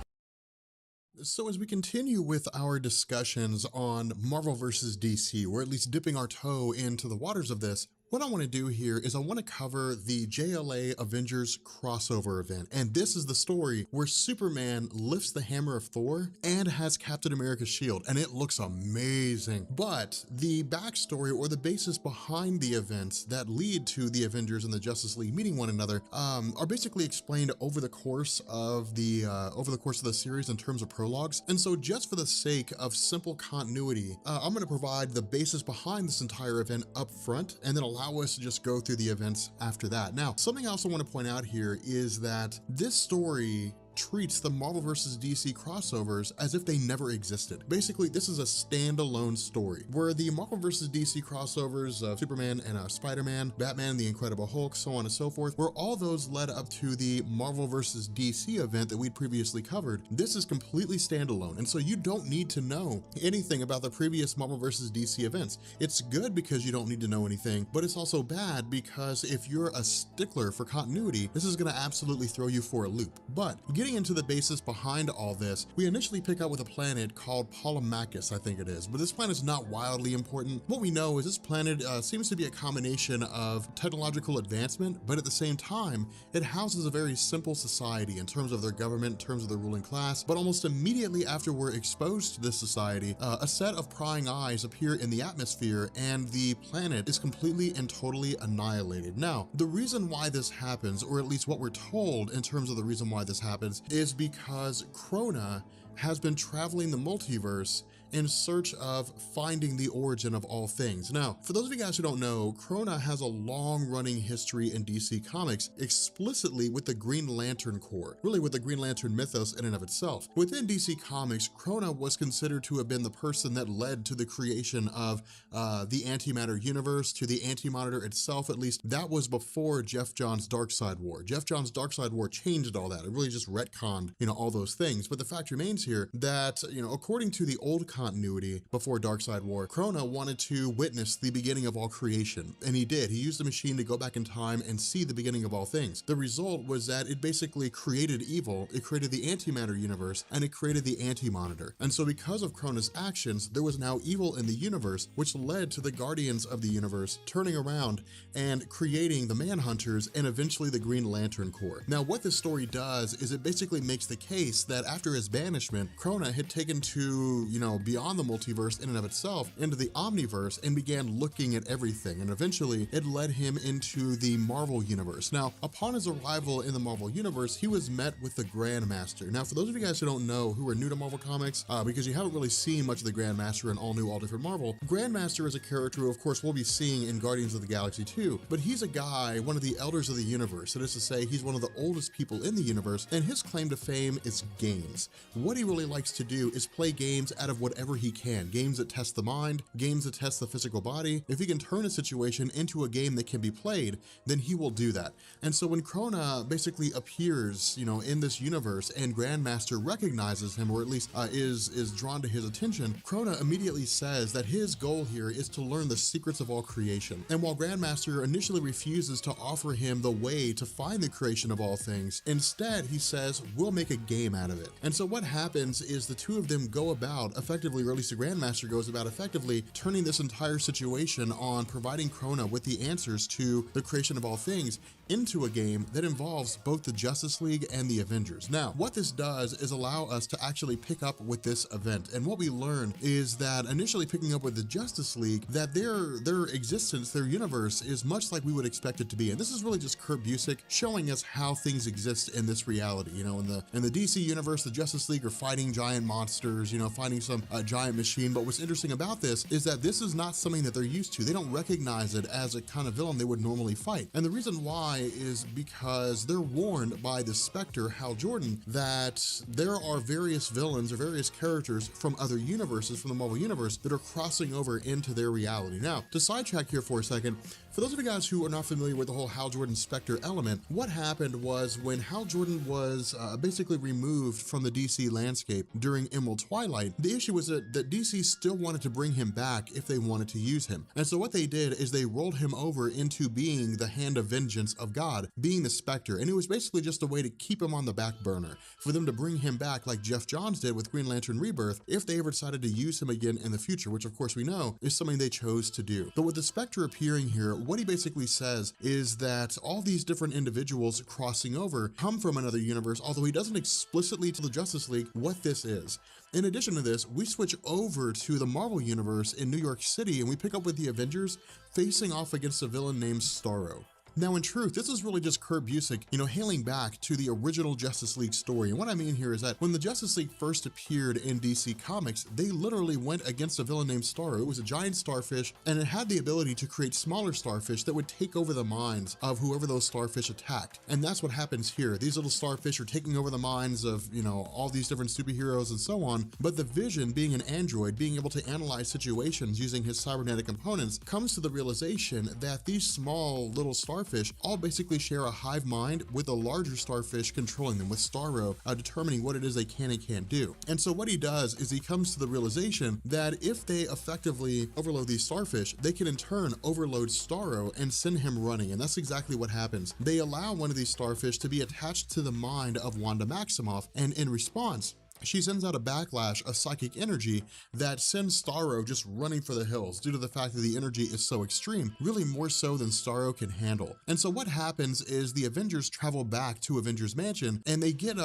So as we continue with our discussions on Marvel versus DC, or at least dipping our toe into the waters of this, what I want to do here is I want to cover the JLA Avengers crossover event. And this is the story where Superman lifts the hammer of Thor and has Captain America's shield, and it looks amazing. But the backstory, or the basis behind the events that lead to the Avengers and the Justice League meeting one another, are basically explained over the course of the series in terms of prologues. And so just for the sake of simple continuity, I'm going to provide the basis behind this entire event up front, and then allow us to just go through the events after that. Now, something I also want to point out here is that this story treats the Marvel versus DC crossovers as if they never existed. Basically, this is a standalone story where the Marvel versus DC crossovers of Superman and Spider-Man, Batman, the Incredible Hulk, so on and so forth, where all those led up to the Marvel versus DC event that we'd previously covered. This is completely standalone, and so you don't need to know anything about the previous Marvel versus DC events. It's good because you don't need to know anything, but it's also bad because if you're a stickler for continuity, this is going to absolutely throw you for a loop. But getting getting into the basis behind all this, we initially pick up with a planet called Polemarchus, I think it is, but this planet is not wildly important. What we know is this planet seems to be a combination of technological advancement, but at the same time, it houses a very simple society in terms of their government, in terms of their ruling class, but almost immediately after we're exposed to this society, a set of prying eyes appear in the atmosphere and the planet is completely and totally annihilated. Now, the reason why this happens, or at least what we're told in terms of the reason why this happens, is because Krona has been traveling the multiverse in search of finding the origin of all things. Now, for those of you guys who don't know, Krona has a long-running history in DC Comics, explicitly with the Green Lantern Corps, really with the Green Lantern mythos in and of itself. Within DC Comics, Krona was considered to have been the person that led to the creation of the Antimatter universe, to the Anti-Monitor itself, at least. That was before Jeff Johns' Darkseid War. Jeff Johns' Darkseid War changed all that. It really just retconned, all those things. But the fact remains here that, according to the old continuity before Darkseid War, Krona wanted to witness the beginning of all creation, and he did. He used the machine to go back in time and see the beginning of all things. The result was that it basically created evil, it created the Antimatter universe, and it created the Anti-Monitor. And so because of Krona's actions, there was now evil in the universe, which led to the Guardians of the Universe turning around and creating the Manhunters and eventually the Green Lantern Corps. Now, what this story does is it basically makes the case that after his banishment, Krona had taken to, beyond the multiverse in and of itself, into the Omniverse, and began looking at everything. And eventually, it led him into the Marvel Universe. Now, upon his arrival in the Marvel Universe, he was met with the Grandmaster. Now, for those of you guys who don't know, who are new to Marvel Comics, because you haven't really seen much of the Grandmaster in All New, All Different Marvel, Grandmaster is a character who, of course, we'll be seeing in Guardians of the Galaxy 2, but he's a guy, one of the elders of the universe. That is to say, he's one of the oldest people in the universe, and his claim to fame is games. What he really likes to do is play games out of whatever he can. Games that test the mind, games that test the physical body. If he can turn a situation into a game that can be played, then he will do that. And so when Krona basically appears, in this universe and Grandmaster recognizes him, or at least is drawn to his attention, Krona immediately says that his goal here is to learn the secrets of all creation. And while Grandmaster initially refuses to offer him the way to find the creation of all things, instead he says, we'll make a game out of it. And so what happens is the two of them go about effectively, or at least the Grandmaster goes about effectively, turning this entire situation on providing Krona with the answers to the creation of all things into a game that involves both the Justice League and the Avengers. Now, what this does is allow us to actually pick up with this event. And what we learn is that initially picking up with the Justice League, that their existence, their universe is much like we would expect it to be. And this is really just Kurt Busiek showing us how things exist in this reality. In the DC universe, the Justice League are fighting giant monsters, fighting some giant machine. But what's interesting about this is that this is not something that they're used to. They don't recognize it as a kind of villain they would normally fight. And the reason why is because they're warned by the Spectre, Hal Jordan, that there are various villains or various characters from other universes, from the Marvel Universe, that are crossing over into their reality. Now, to sidetrack here for a second, for those of you guys who are not familiar with the whole Hal Jordan Spectre element, what happened was when Hal Jordan was basically removed from the DC landscape during Emerald Twilight, the issue was that DC still wanted to bring him back if they wanted to use him. And so what they did is they rolled him over into being the hand of vengeance of God, being the Spectre. And it was basically just a way to keep him on the back burner, for them to bring him back like Jeff Johns did with Green Lantern Rebirth if they ever decided to use him again in the future, which of course we know is something they chose to do. But with the Spectre appearing here, what he basically says is that all these different individuals crossing over come from another universe, although he doesn't explicitly tell the Justice League what this is. In addition to this, we switch over to the Marvel Universe in New York City and we pick up with the Avengers facing off against a villain named Starro. Now, in truth, this is really just Kurt Busiek, hailing back to the original Justice League story. And what I mean here is that when the Justice League first appeared in DC Comics, they literally went against a villain named Starro. It was a giant starfish, and it had the ability to create smaller starfish that would take over the minds of whoever those starfish attacked. And that's what happens here. These little starfish are taking over the minds of, all these different superheroes and so on. But the Vision, being an android, being able to analyze situations using his cybernetic components, comes to the realization that these small little starfish starfish all basically share a hive mind with a larger starfish controlling them, with Starro determining what it is they can and can't do. And so what he does is he comes to the realization that if they effectively overload these starfish, they can in turn overload Starro and send him running. And that's exactly what happens. They allow one of these starfish to be attached to the mind of Wanda Maximoff, and in response, she sends out a backlash of psychic energy that sends Starro just running for the hills due to the fact that the energy is so extreme, really more so than Starro can handle. And so what happens is the Avengers travel back to Avengers Mansion, and they get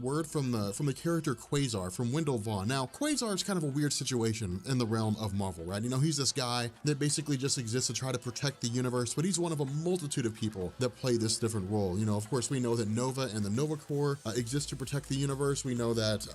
word from the character Quasar, from Wendell Vaughn. Now, Quasar is kind of a weird situation in the realm of Marvel, right? You know, he's this guy that basically just exists to try to protect the universe, but he's one of a multitude of people that play this different role. You know, of course, we know that Nova and the Nova Corps exist to protect the universe. We know that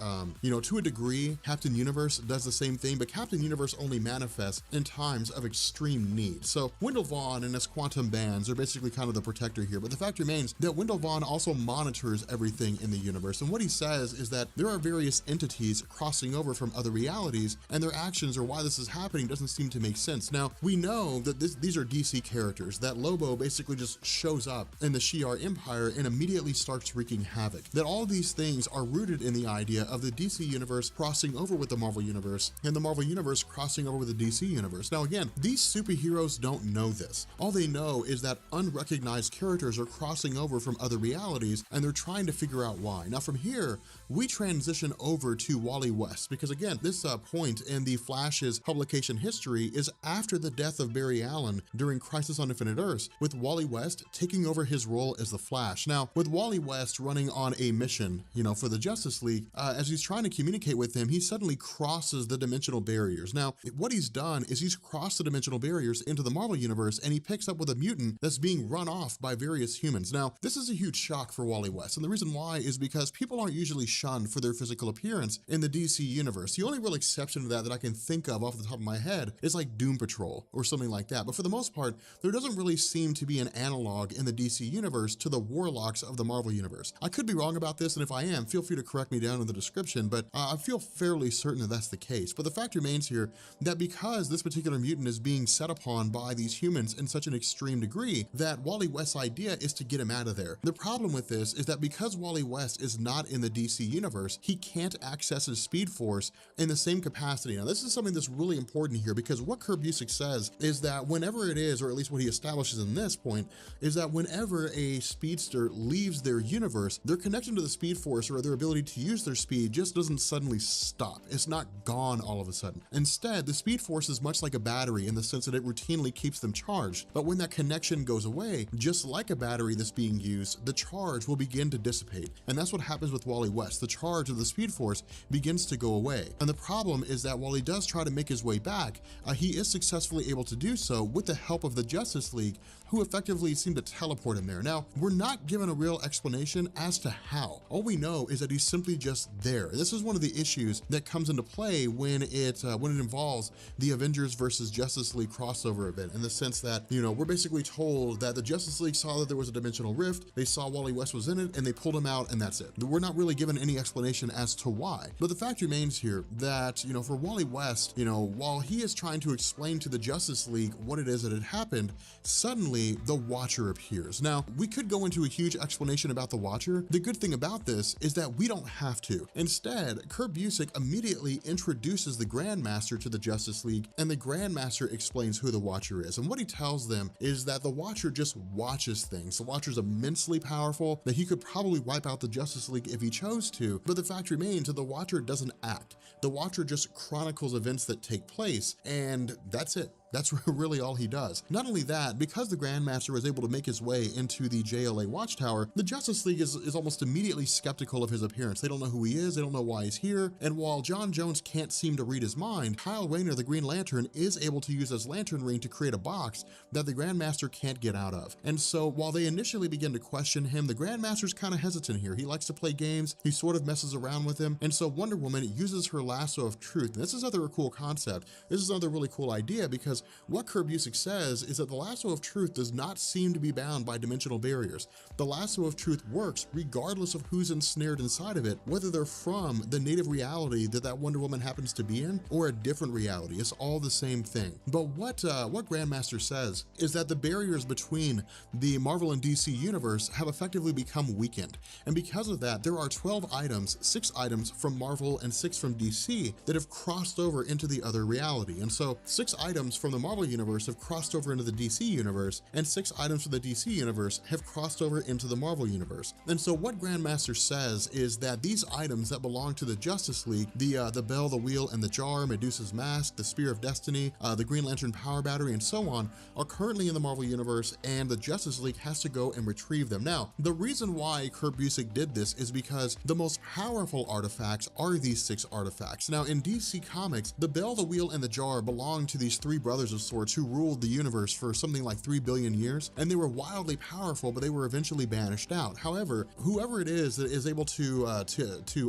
you know, to a degree, Captain Universe does the same thing, but Captain Universe only manifests in times of extreme need. So Wendell Vaughn and his quantum bands are basically kind of the protector here, but the fact remains that Wendell Vaughn also monitors everything in the universe. And what he says is that there are various entities crossing over from other realities, and their actions or why this is happening doesn't seem to make sense. Now, we know that these are DC characters, that Lobo basically just shows up in the Shi'ar Empire and immediately starts wreaking havoc. That all these things are rooted in the idea of the DC universe crossing over with the Marvel universe, and the Marvel universe crossing over with the DC universe. Now again, these superheroes don't know this. All they know is that unrecognized characters are crossing over from other realities, and they're trying to figure out why. Now from here, we transition over to Wally West, because again, this point in the Flash's publication history is after the death of Barry Allen during Crisis on Infinite Earths, with Wally West taking over his role as the Flash. Now, with Wally West running on a mission, you know, for the Justice League, as he's trying to communicate with him, he suddenly crosses the dimensional barriers. Now, what he's done is he's crossed the dimensional barriers into the Marvel universe, and he picks up with a mutant that's being run off by various humans. Now, this is a huge shock for Wally West, and the reason why is because people aren't usually shunned for their physical appearance in the DC universe. The only real exception to that I can think of off the top of my head is like Doom Patrol or something like that. But for the most part, there doesn't really seem to be an analog in the DC universe to the Warlocks of the Marvel universe. I could be wrong about this, and if I am, feel free to correct me down in the description, but I feel fairly certain that that's the case. But the fact remains here that because this particular mutant is being set upon by these humans in such an extreme degree, that Wally West's idea is to get him out of there. The problem with this is that because Wally West is not in the DC universe, he can't access his Speed Force in the same capacity. Now, this is something that's really important here, because what Kurt Busiek says is that whenever it is, or at least what he establishes in this point, is that whenever a speedster leaves their universe, their connection to the Speed Force or their ability to use their speed just doesn't suddenly stop. It's not gone all of a sudden. Instead, the Speed Force is much like a battery in the sense that it routinely keeps them charged. But when that connection goes away, just like a battery that's being used, the charge will begin to dissipate. And that's what happens with Wally West. The charge of the Speed Force begins to go away. And the problem is that while he does try to make his way back, he is successfully able to do so with the help of the Justice League, who effectively seem to teleport him there. Now, we're not given a real explanation as to how. All we know is that he's simply just there. This is one of the issues that comes into play when it involves the Avengers versus Justice League crossover event, in the sense that, you know, we're basically told that the Justice League saw that there was a dimensional rift, they saw Wally West was in it, and they pulled him out, and that's it. We're not really given any explanation as to why. But the fact remains here that, you know, for Wally West, you know, while he is trying to explain to the Justice League what it is that had happened, suddenly the Watcher appears. Now, we could go into a huge explanation about the Watcher. The good thing about this is that we don't have to. Instead, Kurt Busiek immediately introduces the Grandmaster to the Justice League, and the Grandmaster explains who the Watcher is. And what he tells them is that the Watcher just watches things. The Watcher's immensely powerful, that he could probably wipe out the Justice League if he chose to, but the fact remains that the Watcher doesn't act. The Watcher just chronicles events that take place, and that's it. That's really all he does. Not only that, because the Grandmaster is able to make his way into the JLA Watchtower, the Justice League is almost immediately skeptical of his appearance. They don't know who he is, they don't know why he's here, and while John Jones can't seem to read his mind, Kyle Rayner, the Green Lantern, is able to use his lantern ring to create a box that the Grandmaster can't get out of. And so while they initially begin to question him, the Grandmaster's kind of hesitant here. He likes to play games, he sort of messes around with him, and so Wonder Woman uses her lasso of truth. And this is another cool concept. This is another really cool idea, because because what Kurt Busiek says is that the lasso of truth does not seem to be bound by dimensional barriers. The lasso of truth works regardless of who's ensnared inside of it, whether they're from the native reality that Wonder Woman happens to be in or a different reality. It's all the same thing. But what Grandmaster says is that the barriers between the Marvel and DC universe have effectively become weakened. And because of that, there are 12 items, 6 items from Marvel and 6 from DC that have crossed over into the other reality. And so 6 items from the Marvel universe have crossed over into the DC universe, and 6 items from the DC universe have crossed over into the Marvel universe. And so what Grandmaster says is that these items that belong to the Justice League, the Bell, the Wheel, and the Jar, Medusa's Mask, the Spear of Destiny, the Green Lantern Power Battery, and so on, are currently in the Marvel universe, and the Justice League has to go and retrieve them. Now, the reason why Kurt Busiek did this is because the most powerful artifacts are these 6 artifacts. Now, in DC Comics, the Bell, the Wheel, and the Jar belong to these 3 brothers of sorts who ruled the universe for something like 3 billion years, and they were wildly powerful, but they were eventually banished out. However, whoever it is that is able to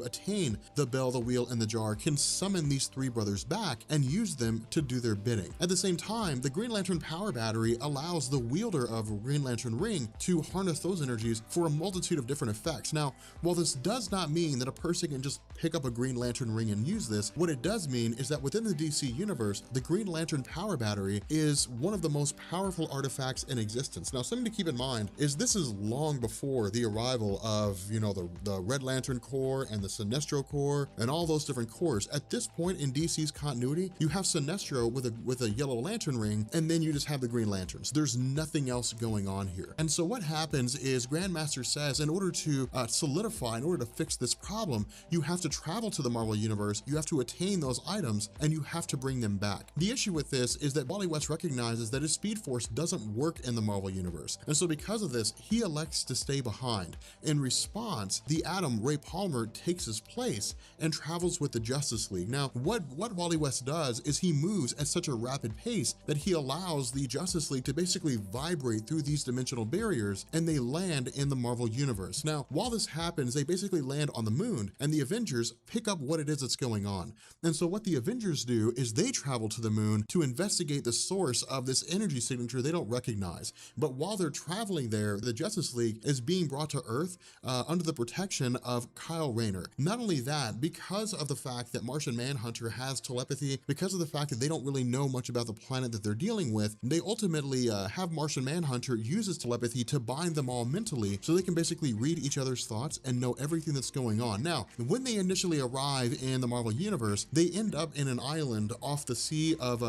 attain the Bell, the Wheel, and the Jar can summon these 3 brothers back and use them to do their bidding. At the same time, the Green Lantern Power Battery allows the wielder of a Green Lantern Ring to harness those energies for a multitude of different effects. Now, while this does not mean that a person can just pick up a Green Lantern Ring and use this, what it does mean is that within the DC universe, the Green Lantern Power Battery is one of the most powerful artifacts in existence. Now, something to keep in mind is this is long before the arrival of, the Red Lantern Corps and the Sinestro Corps and all those different corps. At this point in DC's continuity, you have Sinestro with a yellow lantern ring, and then you just have the Green Lanterns. There's nothing else going on here. And so what happens is Grandmaster says in order to solidify, in order to fix this problem, you have to travel to the Marvel universe, you have to attain those items, and you have to bring them back. The issue with this is that Wally West recognizes that his Speed Force doesn't work in the Marvel universe. And so because of this, he elects to stay behind. In response, the Atom, Ray Palmer, takes his place and travels with the Justice League. Now, what Wally West does is he moves at such a rapid pace that he allows the Justice League to basically vibrate through these dimensional barriers, and they land in the Marvel universe. Now, while this happens, they basically land on the moon, and the Avengers pick up what it is that's going on. And so what the Avengers do is they travel to the moon to investigate the source of this energy signature they don't recognize. But while they're traveling there, the Justice League is being brought to Earth under the protection of Kyle Rayner. Not only that, because of the fact that Martian Manhunter has telepathy, because of the fact that they don't really know much about the planet that they're dealing with, they ultimately have Martian Manhunter use his telepathy to bind them all mentally so they can basically read each other's thoughts and know everything that's going on. Now, when they initially arrive in the Marvel Universe, they end up in an island off the sea of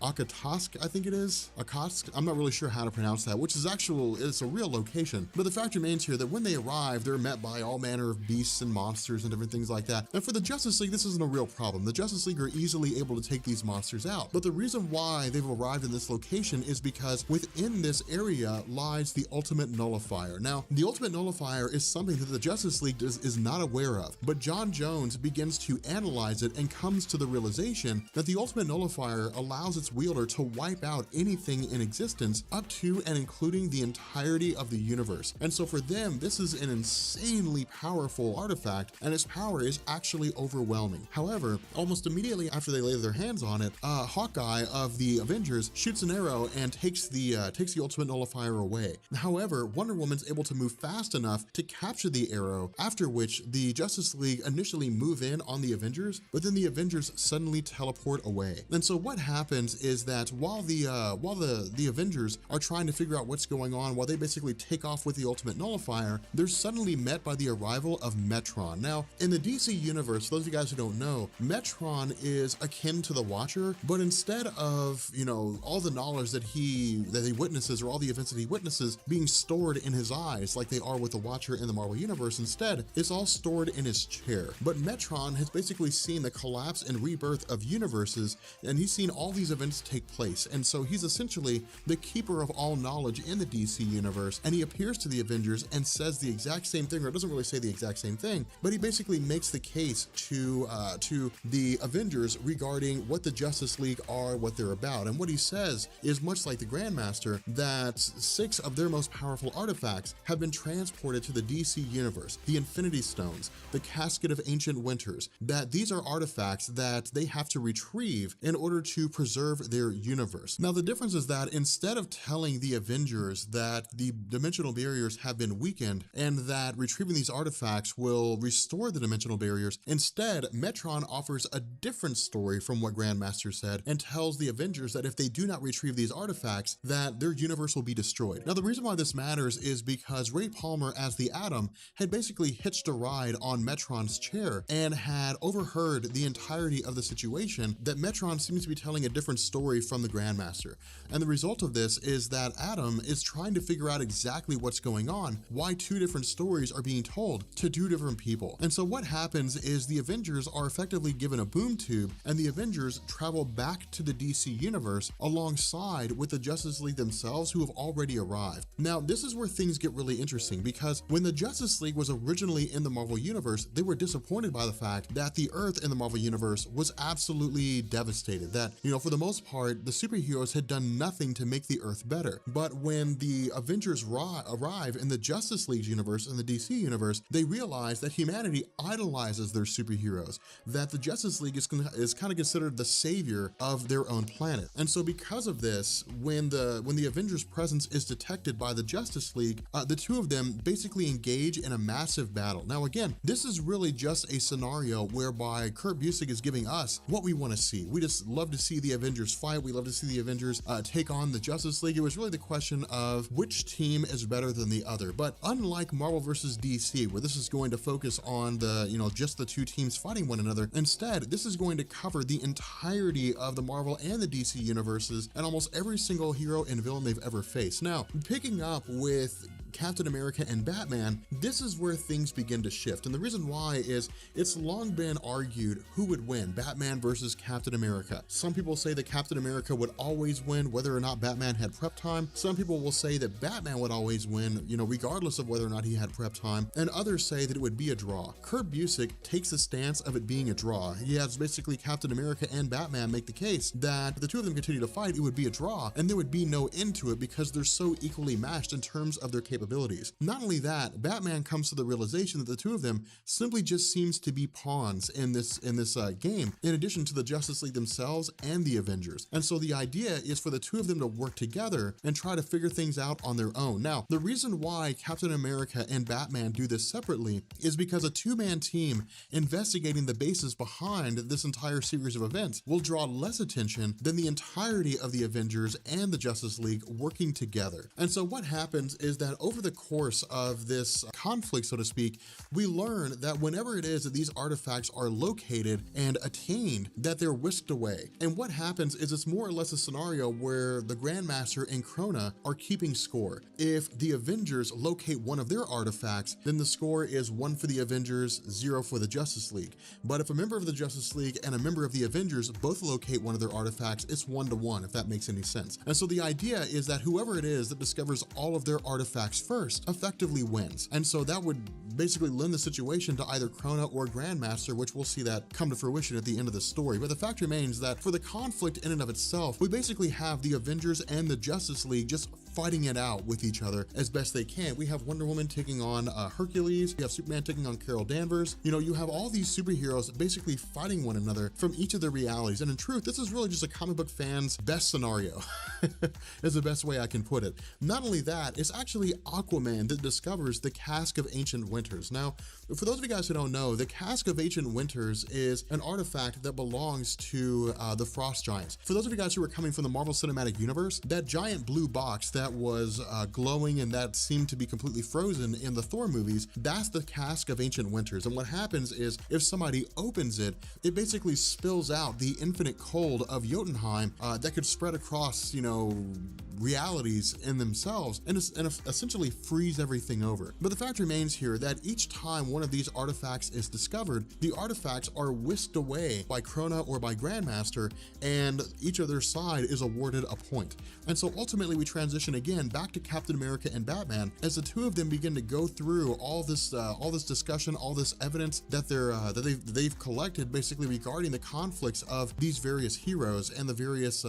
Akatosk, I think it is. Akatsk, I'm not really sure how to pronounce that, which is it's a real location. But the fact remains here that when they arrive, they're met by all manner of beasts and monsters and different things like that. And for the Justice League, this isn't a real problem. The Justice League are easily able to take these monsters out. But the reason why they've arrived in this location is because within this area lies the Ultimate Nullifier. Now, the Ultimate Nullifier is something that the Justice League is not aware of, but John Jones begins to analyze it and comes to the realization that the Ultimate Nullifier allows its wielder to wipe out anything in existence up to and including the entirety of the universe. And so for them, this is an insanely powerful artifact, and its power is actually overwhelming. However, almost immediately after they lay their hands on it, Hawkeye of the Avengers shoots an arrow and takes the Ultimate Nullifier away. However, Wonder Woman's able to move fast enough to capture the arrow, after which the Justice League initially move in on the Avengers, but then the Avengers suddenly teleport away. And so what happens is that while the Avengers are trying to figure out what's going on, while they basically take off with the Ultimate Nullifier, they're suddenly met by the arrival of Metron. Now, in the DC universe, for those of you guys who don't know, Metron is akin to the Watcher, but instead of, all the knowledge that he witnesses, or all the events that he witnesses being stored in his eyes like they are with the Watcher in the Marvel universe, instead, it's all stored in his chair. But Metron has basically seen the collapse and rebirth of universes, and he's seen all these events take place. And so he's essentially the keeper of all knowledge in the DC universe, and he appears to the Avengers and says the exact same thing, or doesn't really say the exact same thing, but he basically makes the case to the Avengers regarding what the Justice League are, what they're about. And what he says is, much like the Grandmaster, that 6 of their most powerful artifacts have been transported to the DC universe: the Infinity Stones, the Casket of Ancient Winters, that these are artifacts that they have to retrieve in order to preserve preserve their universe. Now, the difference is that instead of telling the Avengers that the dimensional barriers have been weakened and that retrieving these artifacts will restore the dimensional barriers, instead, Metron offers a different story from what Grandmaster said and tells the Avengers that if they do not retrieve these artifacts, that their universe will be destroyed. Now, the reason why this matters is because Ray Palmer, as the Atom, had basically hitched a ride on Metron's chair and had overheard the entirety of the situation that Metron seems to be telling a different story from the Grandmaster. And the result of this is that Atom is trying to figure out exactly what's going on, why two different stories are being told to two different people. And so what happens is the Avengers are effectively given a boom tube, and the Avengers travel back to the DC universe alongside with the Justice League themselves, who have already arrived. Now, this is where things get really interesting, because when the Justice League was originally in the Marvel Universe, they were disappointed by the fact that the Earth in the Marvel Universe was absolutely devastated, that, for the most part, the superheroes had done nothing to make the Earth better. But when the Avengers arrive in the Justice League universe, in the DC universe, they realize that humanity idolizes their superheroes, that the Justice League is kind of considered the savior of their own planet. And so because of this, when the Avengers' presence is detected by the Justice League, the two of them basically engage in a massive battle. Now again, this is really just a scenario whereby Kurt Busiek is giving us what we want to see. We just love to see the Avengers fight. We love to see the Avengers take on the Justice League. It was really the question of which team is better than the other. But unlike Marvel versus DC, where this is going to focus on just the two teams fighting one another, instead, this is going to cover the entirety of the Marvel and the DC universes and almost every single hero and villain they've ever faced. Now, picking up with Captain America and Batman, this is where things begin to shift. And the reason why is it's long been argued who would win, Batman versus Captain America. Some people say that Captain America would always win whether or not Batman had prep time. Some people will say that Batman would always win, regardless of whether or not he had prep time. And others say that it would be a draw. Kurt Busiek takes the stance of it being a draw. He has basically Captain America and Batman make the case that if the two of them continue to fight, it would be a draw, and there would be no end to it because they're so equally matched in terms of their capabilities. Not only that, Batman comes to the realization that the two of them simply just seems to be pawns in this game, in addition to the Justice League themselves and the Avengers. And so the idea is for the two of them to work together and try to figure things out on their own. Now, the reason why Captain America and Batman do this separately is because a two-man team investigating the basis behind this entire series of events will draw less attention than the entirety of the Avengers and the Justice League working together. And so what happens is that over the course of this conflict, so to speak, we learn that whenever it is that these artifacts are located and attained, that they're whisked away. And what happens is it's more or less a scenario where the Grandmaster and Krona are keeping score. If the Avengers locate one of their artifacts, then the score is 1 for the Avengers, 0 for the Justice League. But if a member of the Justice League and a member of the Avengers both locate one of their artifacts, it's 1-1, if that makes any sense. And so the idea is that whoever it is that discovers all of their artifacts first effectively wins. And so that would basically lend the situation to either Krona or Grandmaster, which we'll see that come to fruition at the end of the story. But the fact remains that for the conflict in and of itself, we basically have the Avengers and the Justice League just fighting it out with each other as best they can. We have Wonder Woman taking on Hercules, you have Superman taking on Carol Danvers. You have all these superheroes basically fighting one another from each of their realities. And in truth, this is really just a comic book fan's best scenario, is the best way I can put it. Not only that, it's actually Aquaman that discovers the Cask of Ancient Winters. Now, for those of you guys who don't know, the Cask of Ancient Winters is an artifact that belongs to the Frost Giants. For those of you guys who are coming from the Marvel Cinematic Universe, that giant blue box that was glowing and that seemed to be completely frozen in the Thor movies, that's the Cask of Ancient Winters. And what happens is if somebody opens it, it basically spills out the infinite cold of Jotunheim that could spread across, realities in themselves and essentially freeze everything over. But the fact remains here that each time one of these artifacts is discovered, the artifacts are whisked away by Krona or by Grandmaster, and each of their side is awarded a point. And so ultimately we transition again back to Captain America and Batman as the two of them begin to go through all this discussion, all this evidence that they've collected basically regarding the conflicts of these various heroes and the various,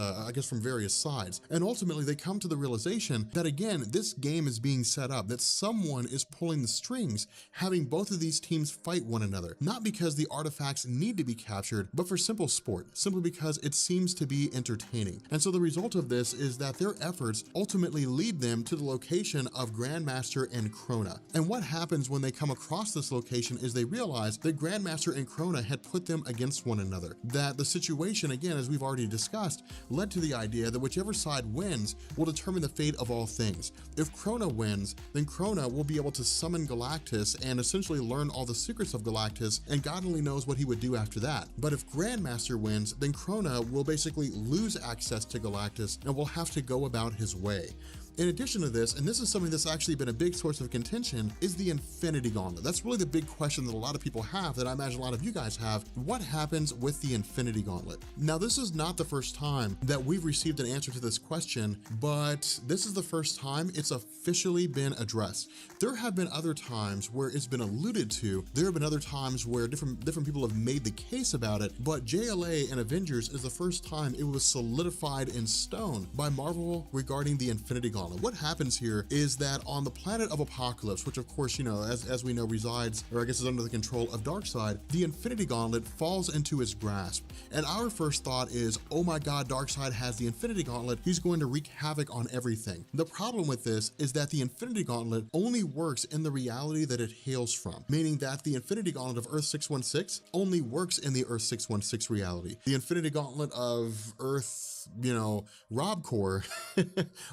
from various sides. And ultimately they come to the realization that again, this game is being set up, that someone is pulling the strings having both of these teams fight one another, not because the artifacts need to be captured, but for simple sport, simply because it seems to be entertaining. And so the result of this is that their efforts ultimately lead them to the location of Grandmaster and Krona. And what happens when they come across this location is they realize that Grandmaster and Krona had put them against one another, that the situation, again, as we've already discussed, led to the idea that whichever side wins will determine the fate of all things. If Krona wins, then Krona will be able to summon Galactus and essentially learn all the secrets of Galactus, and God only knows what he would do after that. But if Grandmaster wins, then Krona will basically lose access to Galactus and will have to go about his way. In addition to this, and this is something that's actually been a big source of contention, is the Infinity Gauntlet. That's really the big question that a lot of people have, that I imagine a lot of you guys have. What happens with the Infinity Gauntlet? Now, this is not the first time that we've received an answer to this question, but this is the first time it's officially been addressed. There have been other times where it's been alluded to. There have been other times where different people have made the case about it, but JLA and Avengers is the first time it was solidified in stone by Marvel regarding the Infinity Gauntlet. What happens here is that on the planet of Apocalypse, which of course, you know, as we know resides, or I guess is under the control of Darkseid, the Infinity Gauntlet falls into his grasp. And our first thought is, oh my God, Darkseid has the Infinity Gauntlet, he's going to wreak havoc on everything. The problem with this is that the Infinity Gauntlet only works in the reality that it hails from, meaning that the Infinity Gauntlet of Earth 616 only works in the Earth 616 reality. The Infinity Gauntlet of Earth, you know, RobCore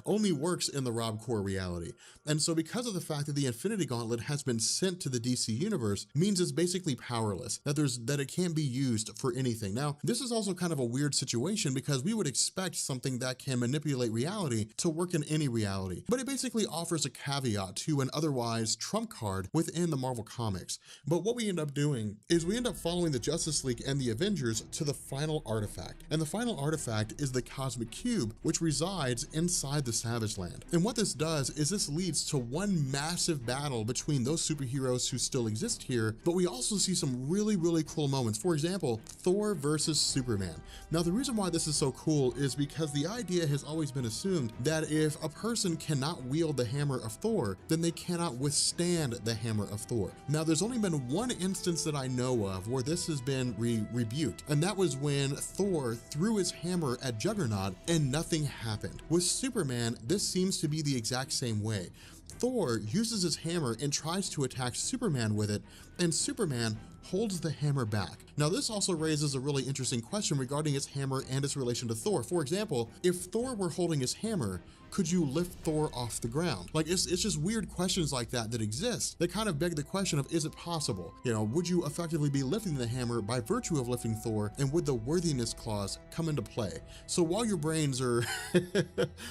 only works in the RobCore reality. And so because of the fact that the Infinity Gauntlet has been sent to the DC universe, means it's basically powerless, that it can't be used for anything. Now, this is also kind of a weird situation because we would expect something that can manipulate reality to work in any reality, but it basically offers a caveat to an otherwise trump card within the Marvel Comics. But what we end up doing is we end up following the Justice League and the Avengers to the final artifact. And the final artifact is the Cosmic Cube, which resides inside the Savage Land. And what this does is this leads to one massive battle between those superheroes who still exist here, but we also see some really, really cool moments. For example, Thor versus Superman. Now, the reason why this is so cool is because the idea has always been assumed that if a person cannot wield the hammer of Thor, then they cannot withstand the hammer of Thor. Now, there's only been one instance that I know of where this has been rebuked, and that was when Thor threw his hammer at Juggernaut and nothing happened. With Superman, this seems to be the exact same way. Thor uses his hammer and tries to attack Superman with it, and Superman holds the hammer back. Now, this also raises a really interesting question regarding its hammer and its relation to Thor. For example, if Thor were holding his hammer, could you lift Thor off the ground? Like, it's just weird questions like that exist that kind of beg the question of, is it possible? You know, would you effectively be lifting the hammer by virtue of lifting Thor, and would the worthiness clause come into play? So while your brains are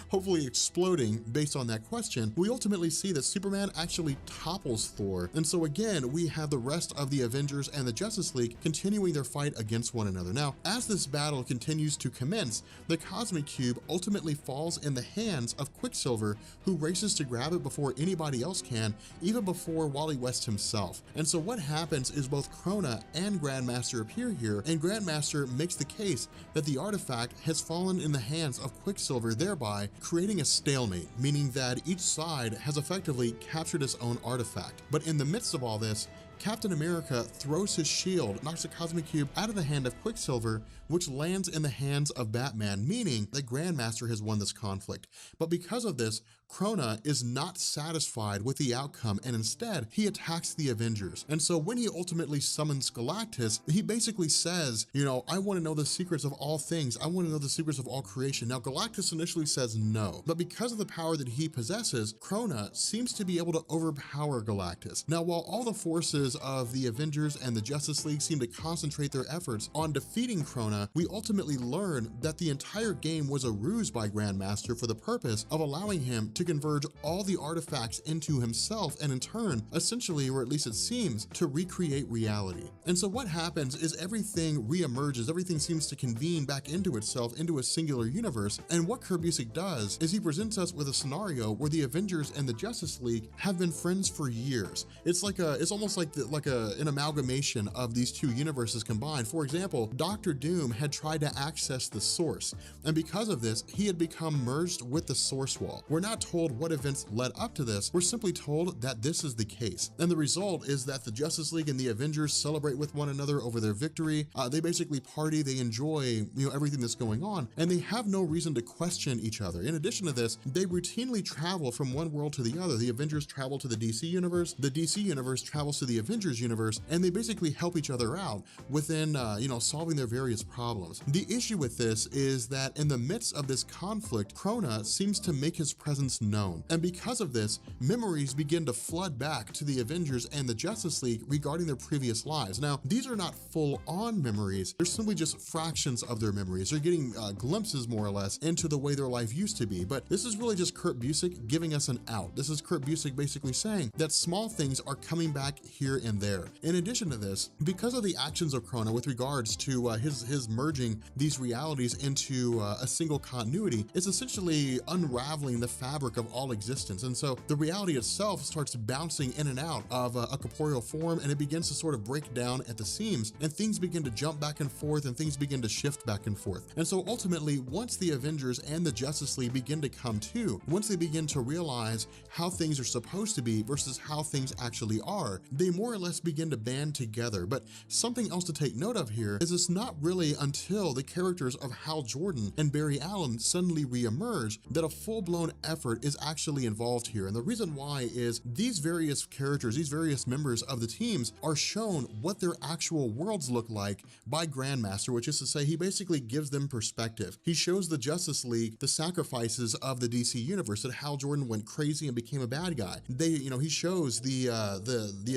hopefully exploding based on that question, we ultimately see that Superman actually topples Thor. And so again, we have the rest of the Avengers and the Justice League continuing their fight against one another. Now, as this battle continues to commence, the Cosmic Cube ultimately falls in the hands of Quicksilver, who races to grab it before anybody else can, even before Wally West himself. And so what happens is both Krona and Grandmaster appear here, and Grandmaster makes the case that the artifact has fallen in the hands of Quicksilver, thereby creating a stalemate, meaning that each side has effectively captured its own artifact. But in the midst of all this, Captain America throws his shield, knocks the Cosmic Cube out of the hand of Quicksilver, which lands in the hands of Batman, meaning that Grandmaster has won this conflict. But because of this, Krona is not satisfied with the outcome, and instead, he attacks the Avengers. And so when he ultimately summons Galactus, he basically says, you know, I want to know the secrets of all things. I want to know the secrets of all creation. Now, Galactus initially says no, but because of the power that he possesses, Krona seems to be able to overpower Galactus. Now, while all the forces of the Avengers and the Justice League seem to concentrate their efforts on defeating Krona, we ultimately learn that the entire game was a ruse by Grandmaster for the purpose of allowing him to converge all the artifacts into himself, and in turn, essentially, or at least it seems, to recreate reality. And so what happens is everything reemerges, everything seems to convene back into itself, into a singular universe, and what Kurt Busiek does is he presents us with a scenario where the Avengers and the Justice League have been friends for years. It's almost like an amalgamation of these two universes combined. For example, Dr. Doom had tried to access the source, and because of this, he had become merged with the source wall. We're not told what events led up to this, we're simply told that this is the case. And the result is that the Justice League and the Avengers celebrate with one another over their victory. They basically party, they enjoy, everything that's going on, and they have no reason to question each other. In addition to this, they routinely travel from one world to the other. The Avengers travel to the DC universe, the DC universe travels to the Avengers universe, and they basically help each other out within, solving their various problems. The issue with this is that in the midst of this conflict, Krona seems to make his presence known. And because of this, memories begin to flood back to the Avengers and the Justice League regarding their previous lives. Now, these are not full-on memories, they're simply just fractions of their memories. They're getting glimpses, more or less, into the way their life used to be. But this is really just Kurt Busiek giving us an out. This is Kurt Busiek basically saying that small things are coming back here and there. In addition to this, because of the actions of Krona with regards to his merging these realities into a single continuity, it's essentially unraveling the fabric of all existence. And so the reality itself starts bouncing in and out of a corporeal form, and it begins to sort of break down at the seams, and things begin to jump back and forth, and things begin to shift back and forth. And so ultimately, once the Avengers and the Justice League begin to come to, once they begin to realize how things are supposed to be versus how things actually are, they more or less begin to band together. But something else to take note of here is it's not really until the characters of Hal Jordan and Barry Allen suddenly re-emerge that a full-blown effort is actually involved here. And the reason why is these various characters, these various members of the teams are shown what their actual worlds look like by Grandmaster, which is to say he basically gives them perspective. He shows the Justice League the sacrifices of the DC universe, that Hal Jordan went crazy and became a bad guy. He shows the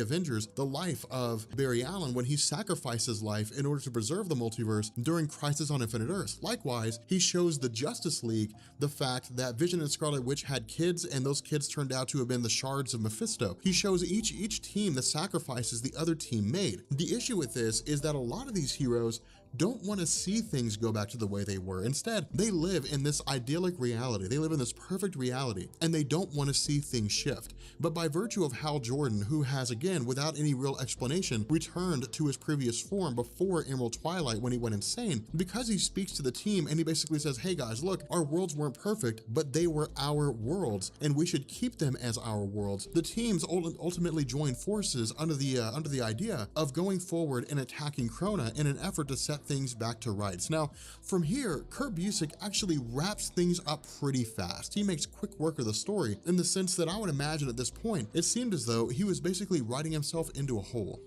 Avengers the life of Barry Allen when he sacrificed his life in order to preserve the multiverse during Crisis on Infinite Earths. Likewise, he shows the Justice League the fact that Vision and Scarlet Witch had kids, and those kids turned out to have been the shards of Mephisto. He shows each team the sacrifices the other team made. The issue with this is that a lot of these heroes don't want to see things go back to the way they were. Instead, they live in this idyllic reality. They live in this perfect reality, and they don't want to see things shift. But by virtue of Hal Jordan, who has, again, without any real explanation, returned to his previous form before Emerald Twilight when he went insane, because he speaks to the team and he basically says, hey guys, look, our worlds weren't perfect, but they were our worlds, and we should keep them as our worlds. The teams ultimately join forces under the idea of going forward and attacking Krona in an effort to set things back to rights. Now, from here, Kurt Busiek actually wraps things up pretty fast. He makes quick work of the story in the sense that I would imagine at this point, it seemed as though he was basically writing himself into a hole.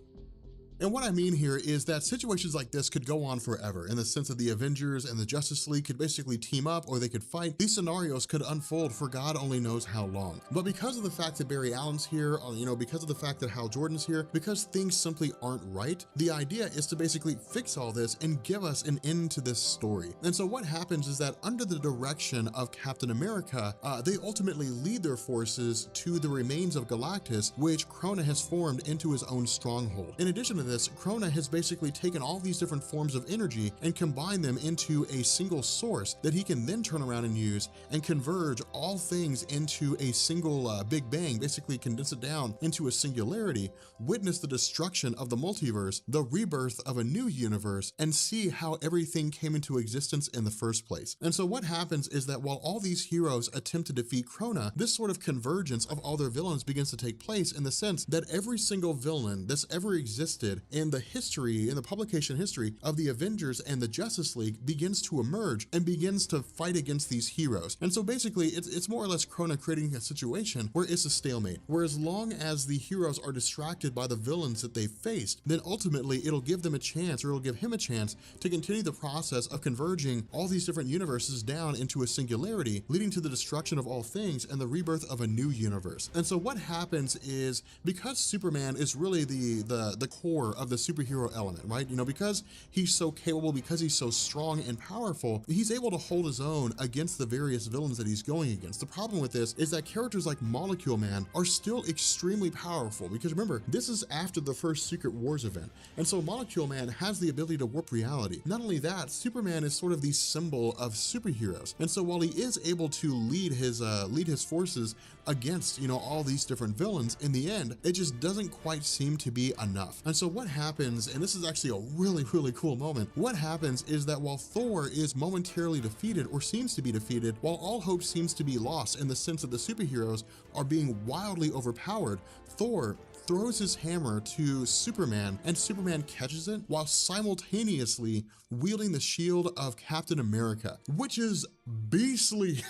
And what I mean here is that situations like this could go on forever, in the sense that the Avengers and the Justice League could basically team up, or they could fight. These scenarios could unfold for God only knows how long. But because of the fact that Barry Allen's here, because of the fact that Hal Jordan's here, because things simply aren't right, the idea is to basically fix all this and give us an end to this story. And so what happens is that under the direction of Captain America, they ultimately lead their forces to the remains of Galactus, which Krona has formed into his own stronghold. In addition to this, Krona has basically taken all these different forms of energy and combined them into a single source that he can then turn around and use and converge all things into a single Big Bang, basically condense it down into a singularity, witness the destruction of the multiverse, the rebirth of a new universe, and see how everything came into existence in the first place. And so what happens is that while all these heroes attempt to defeat Krona, this sort of convergence of all their villains begins to take place, in the sense that every single villain that's ever existed in the publication history of the Avengers and the Justice League begins to emerge and begins to fight against these heroes. And so basically it's more or less Krona creating a situation where it's a stalemate, where as long as the heroes are distracted by the villains that they've faced, then ultimately it'll give them a chance, or it'll give him a chance to continue the process of converging all these different universes down into a singularity, leading to the destruction of all things and the rebirth of a new universe. And so what happens is, because Superman is really the core power of the superhero element, right? You know, because he's so capable, because he's so strong and powerful, he's able to hold his own against the various villains that he's going against. The problem with this is that characters like Molecule Man are still extremely powerful, because remember, this is after the first Secret Wars event. And so Molecule Man has the ability to warp reality. Not only that, Superman is sort of the symbol of superheroes. And so while he is able to lead his forces against, you know, all these different villains, in the end, it just doesn't quite seem to be enough. And so what happens, and this is actually a really, really cool moment, what happens is that while Thor is momentarily defeated, or seems to be defeated, while all hope seems to be lost in the sense that the superheroes are being wildly overpowered, Thor throws his hammer to Superman, and Superman catches it while simultaneously wielding the shield of Captain America, which is beastly.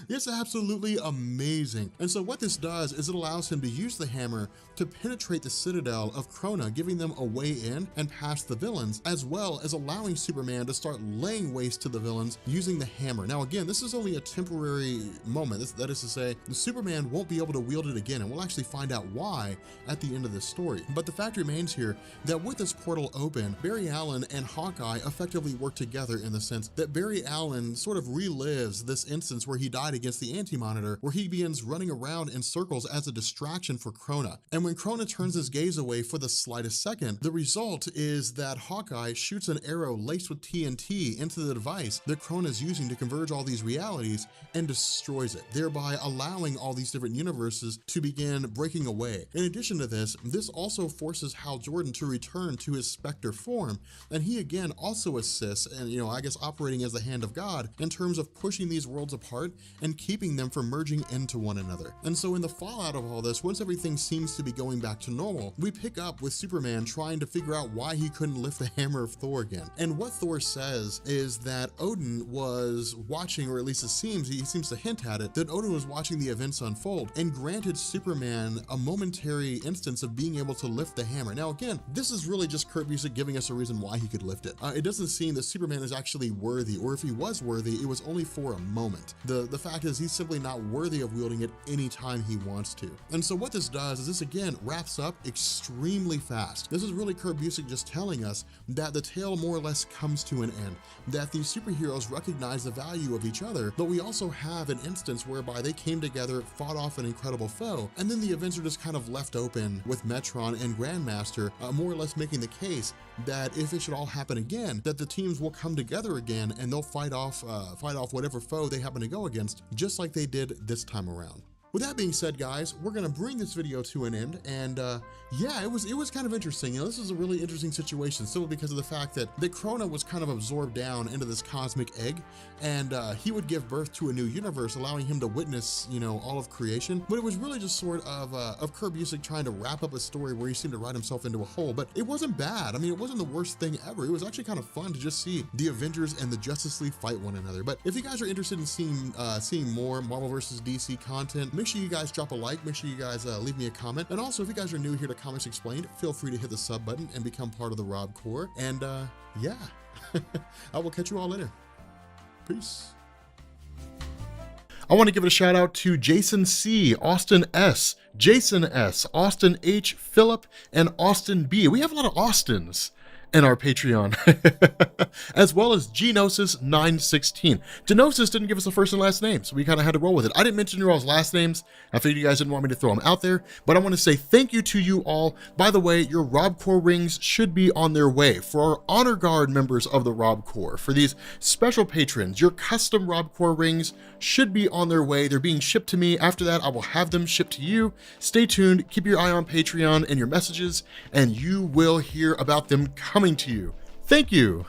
It's absolutely amazing. And so what this does is it allows him to use the hammer to penetrate the citadel of Krona, giving them a way in and past the villains, as well as allowing Superman to start laying waste to the villains using the hammer. Now again, this is only a temporary moment. That is to say, Superman won't be able to wield it again, and we'll actually find out why at the end of this story. But the fact remains here that with this portal open, Barry Allen and Hawkeye effectively work together, in the sense that Barry Allen sort of relives this instance where he died against the Anti-Monitor, where he begins running around in circles as a distraction for Krona. And when Krona turns his gaze away for the slightest second, the result is that Hawkeye shoots an arrow laced with TNT into the device that Krona is using to converge all these realities, and destroys it, thereby allowing all these different universes to begin breaking away. In addition to this, this also forces Hal Jordan to return to his Spectre form, and he again also assists, and you know, I guess operating as the hand of God in terms of pushing these worlds apart and keeping them from merging into one another. And so in the fallout of all this, once everything seems to be going back to normal, we pick up with Superman trying to figure out why he couldn't lift the hammer of Thor again. And what Thor says is that Odin was watching, or at least he seems to hint at it, that Odin was watching the events unfold and granted Superman a momentary instance of being able to lift the hammer. Now again, this is really just Kurt Busiek giving us a reason why he could lift it. It doesn't seem that Superman is actually worthy, or if he was worthy, it was only for a moment. The fact is he's simply not worthy of wielding it anytime he wants to. And so what this does is this again wraps up extremely fast. This is really Kurt Busiek just telling us that the tale more or less comes to an end, that these superheroes recognize the value of each other, but we also have an instance whereby they came together, fought off an incredible foe, and then the events are just kind of left open with Metron and Grandmaster more or less making the case that if it should all happen again, that the teams will come together again and they'll fight off whatever foe they happen to go against, just like they did this time around. With that being said, guys, we're gonna bring this video to an end, and yeah, it was kind of interesting. You know, this is a really interesting situation, simply because of the fact that Krona was kind of absorbed down into this cosmic egg, and he would give birth to a new universe, allowing him to witness, you know, all of creation. But it was really just sort of Kurt Busiek trying to wrap up a story where he seemed to write himself into a hole. But it wasn't bad. I mean, it wasn't the worst thing ever. It was actually kind of fun to just see the Avengers and the Justice League fight one another. But if you guys are interested in seeing more Marvel vs. DC content, make sure you guys drop a like, make sure you guys leave me a comment. And also, if you guys are new here to Comics Explained, feel free to hit the sub button and become part of the Rob Corps. And yeah, I will catch you all later. Peace. I want to give it a shout out to Jason C, Austin S, Jason S, Austin H, Philip, and Austin B. We have a lot of Austins in our Patreon, as well as Genosis916. Genosis didn't give us a first and last name, so we kind of had to roll with it. I didn't mention your all's last names. I figured you guys didn't want me to throw them out there, but I want to say thank you to you all. By the way, your Rob Corps rings should be on their way. For our Honor Guard members of the Rob Corps, for these special patrons, your custom Rob Corps rings should be on their way. They're being shipped to me. After that, I will have them shipped to you. Stay tuned, keep your eye on Patreon and your messages, and you will hear about them coming to you. Thank you.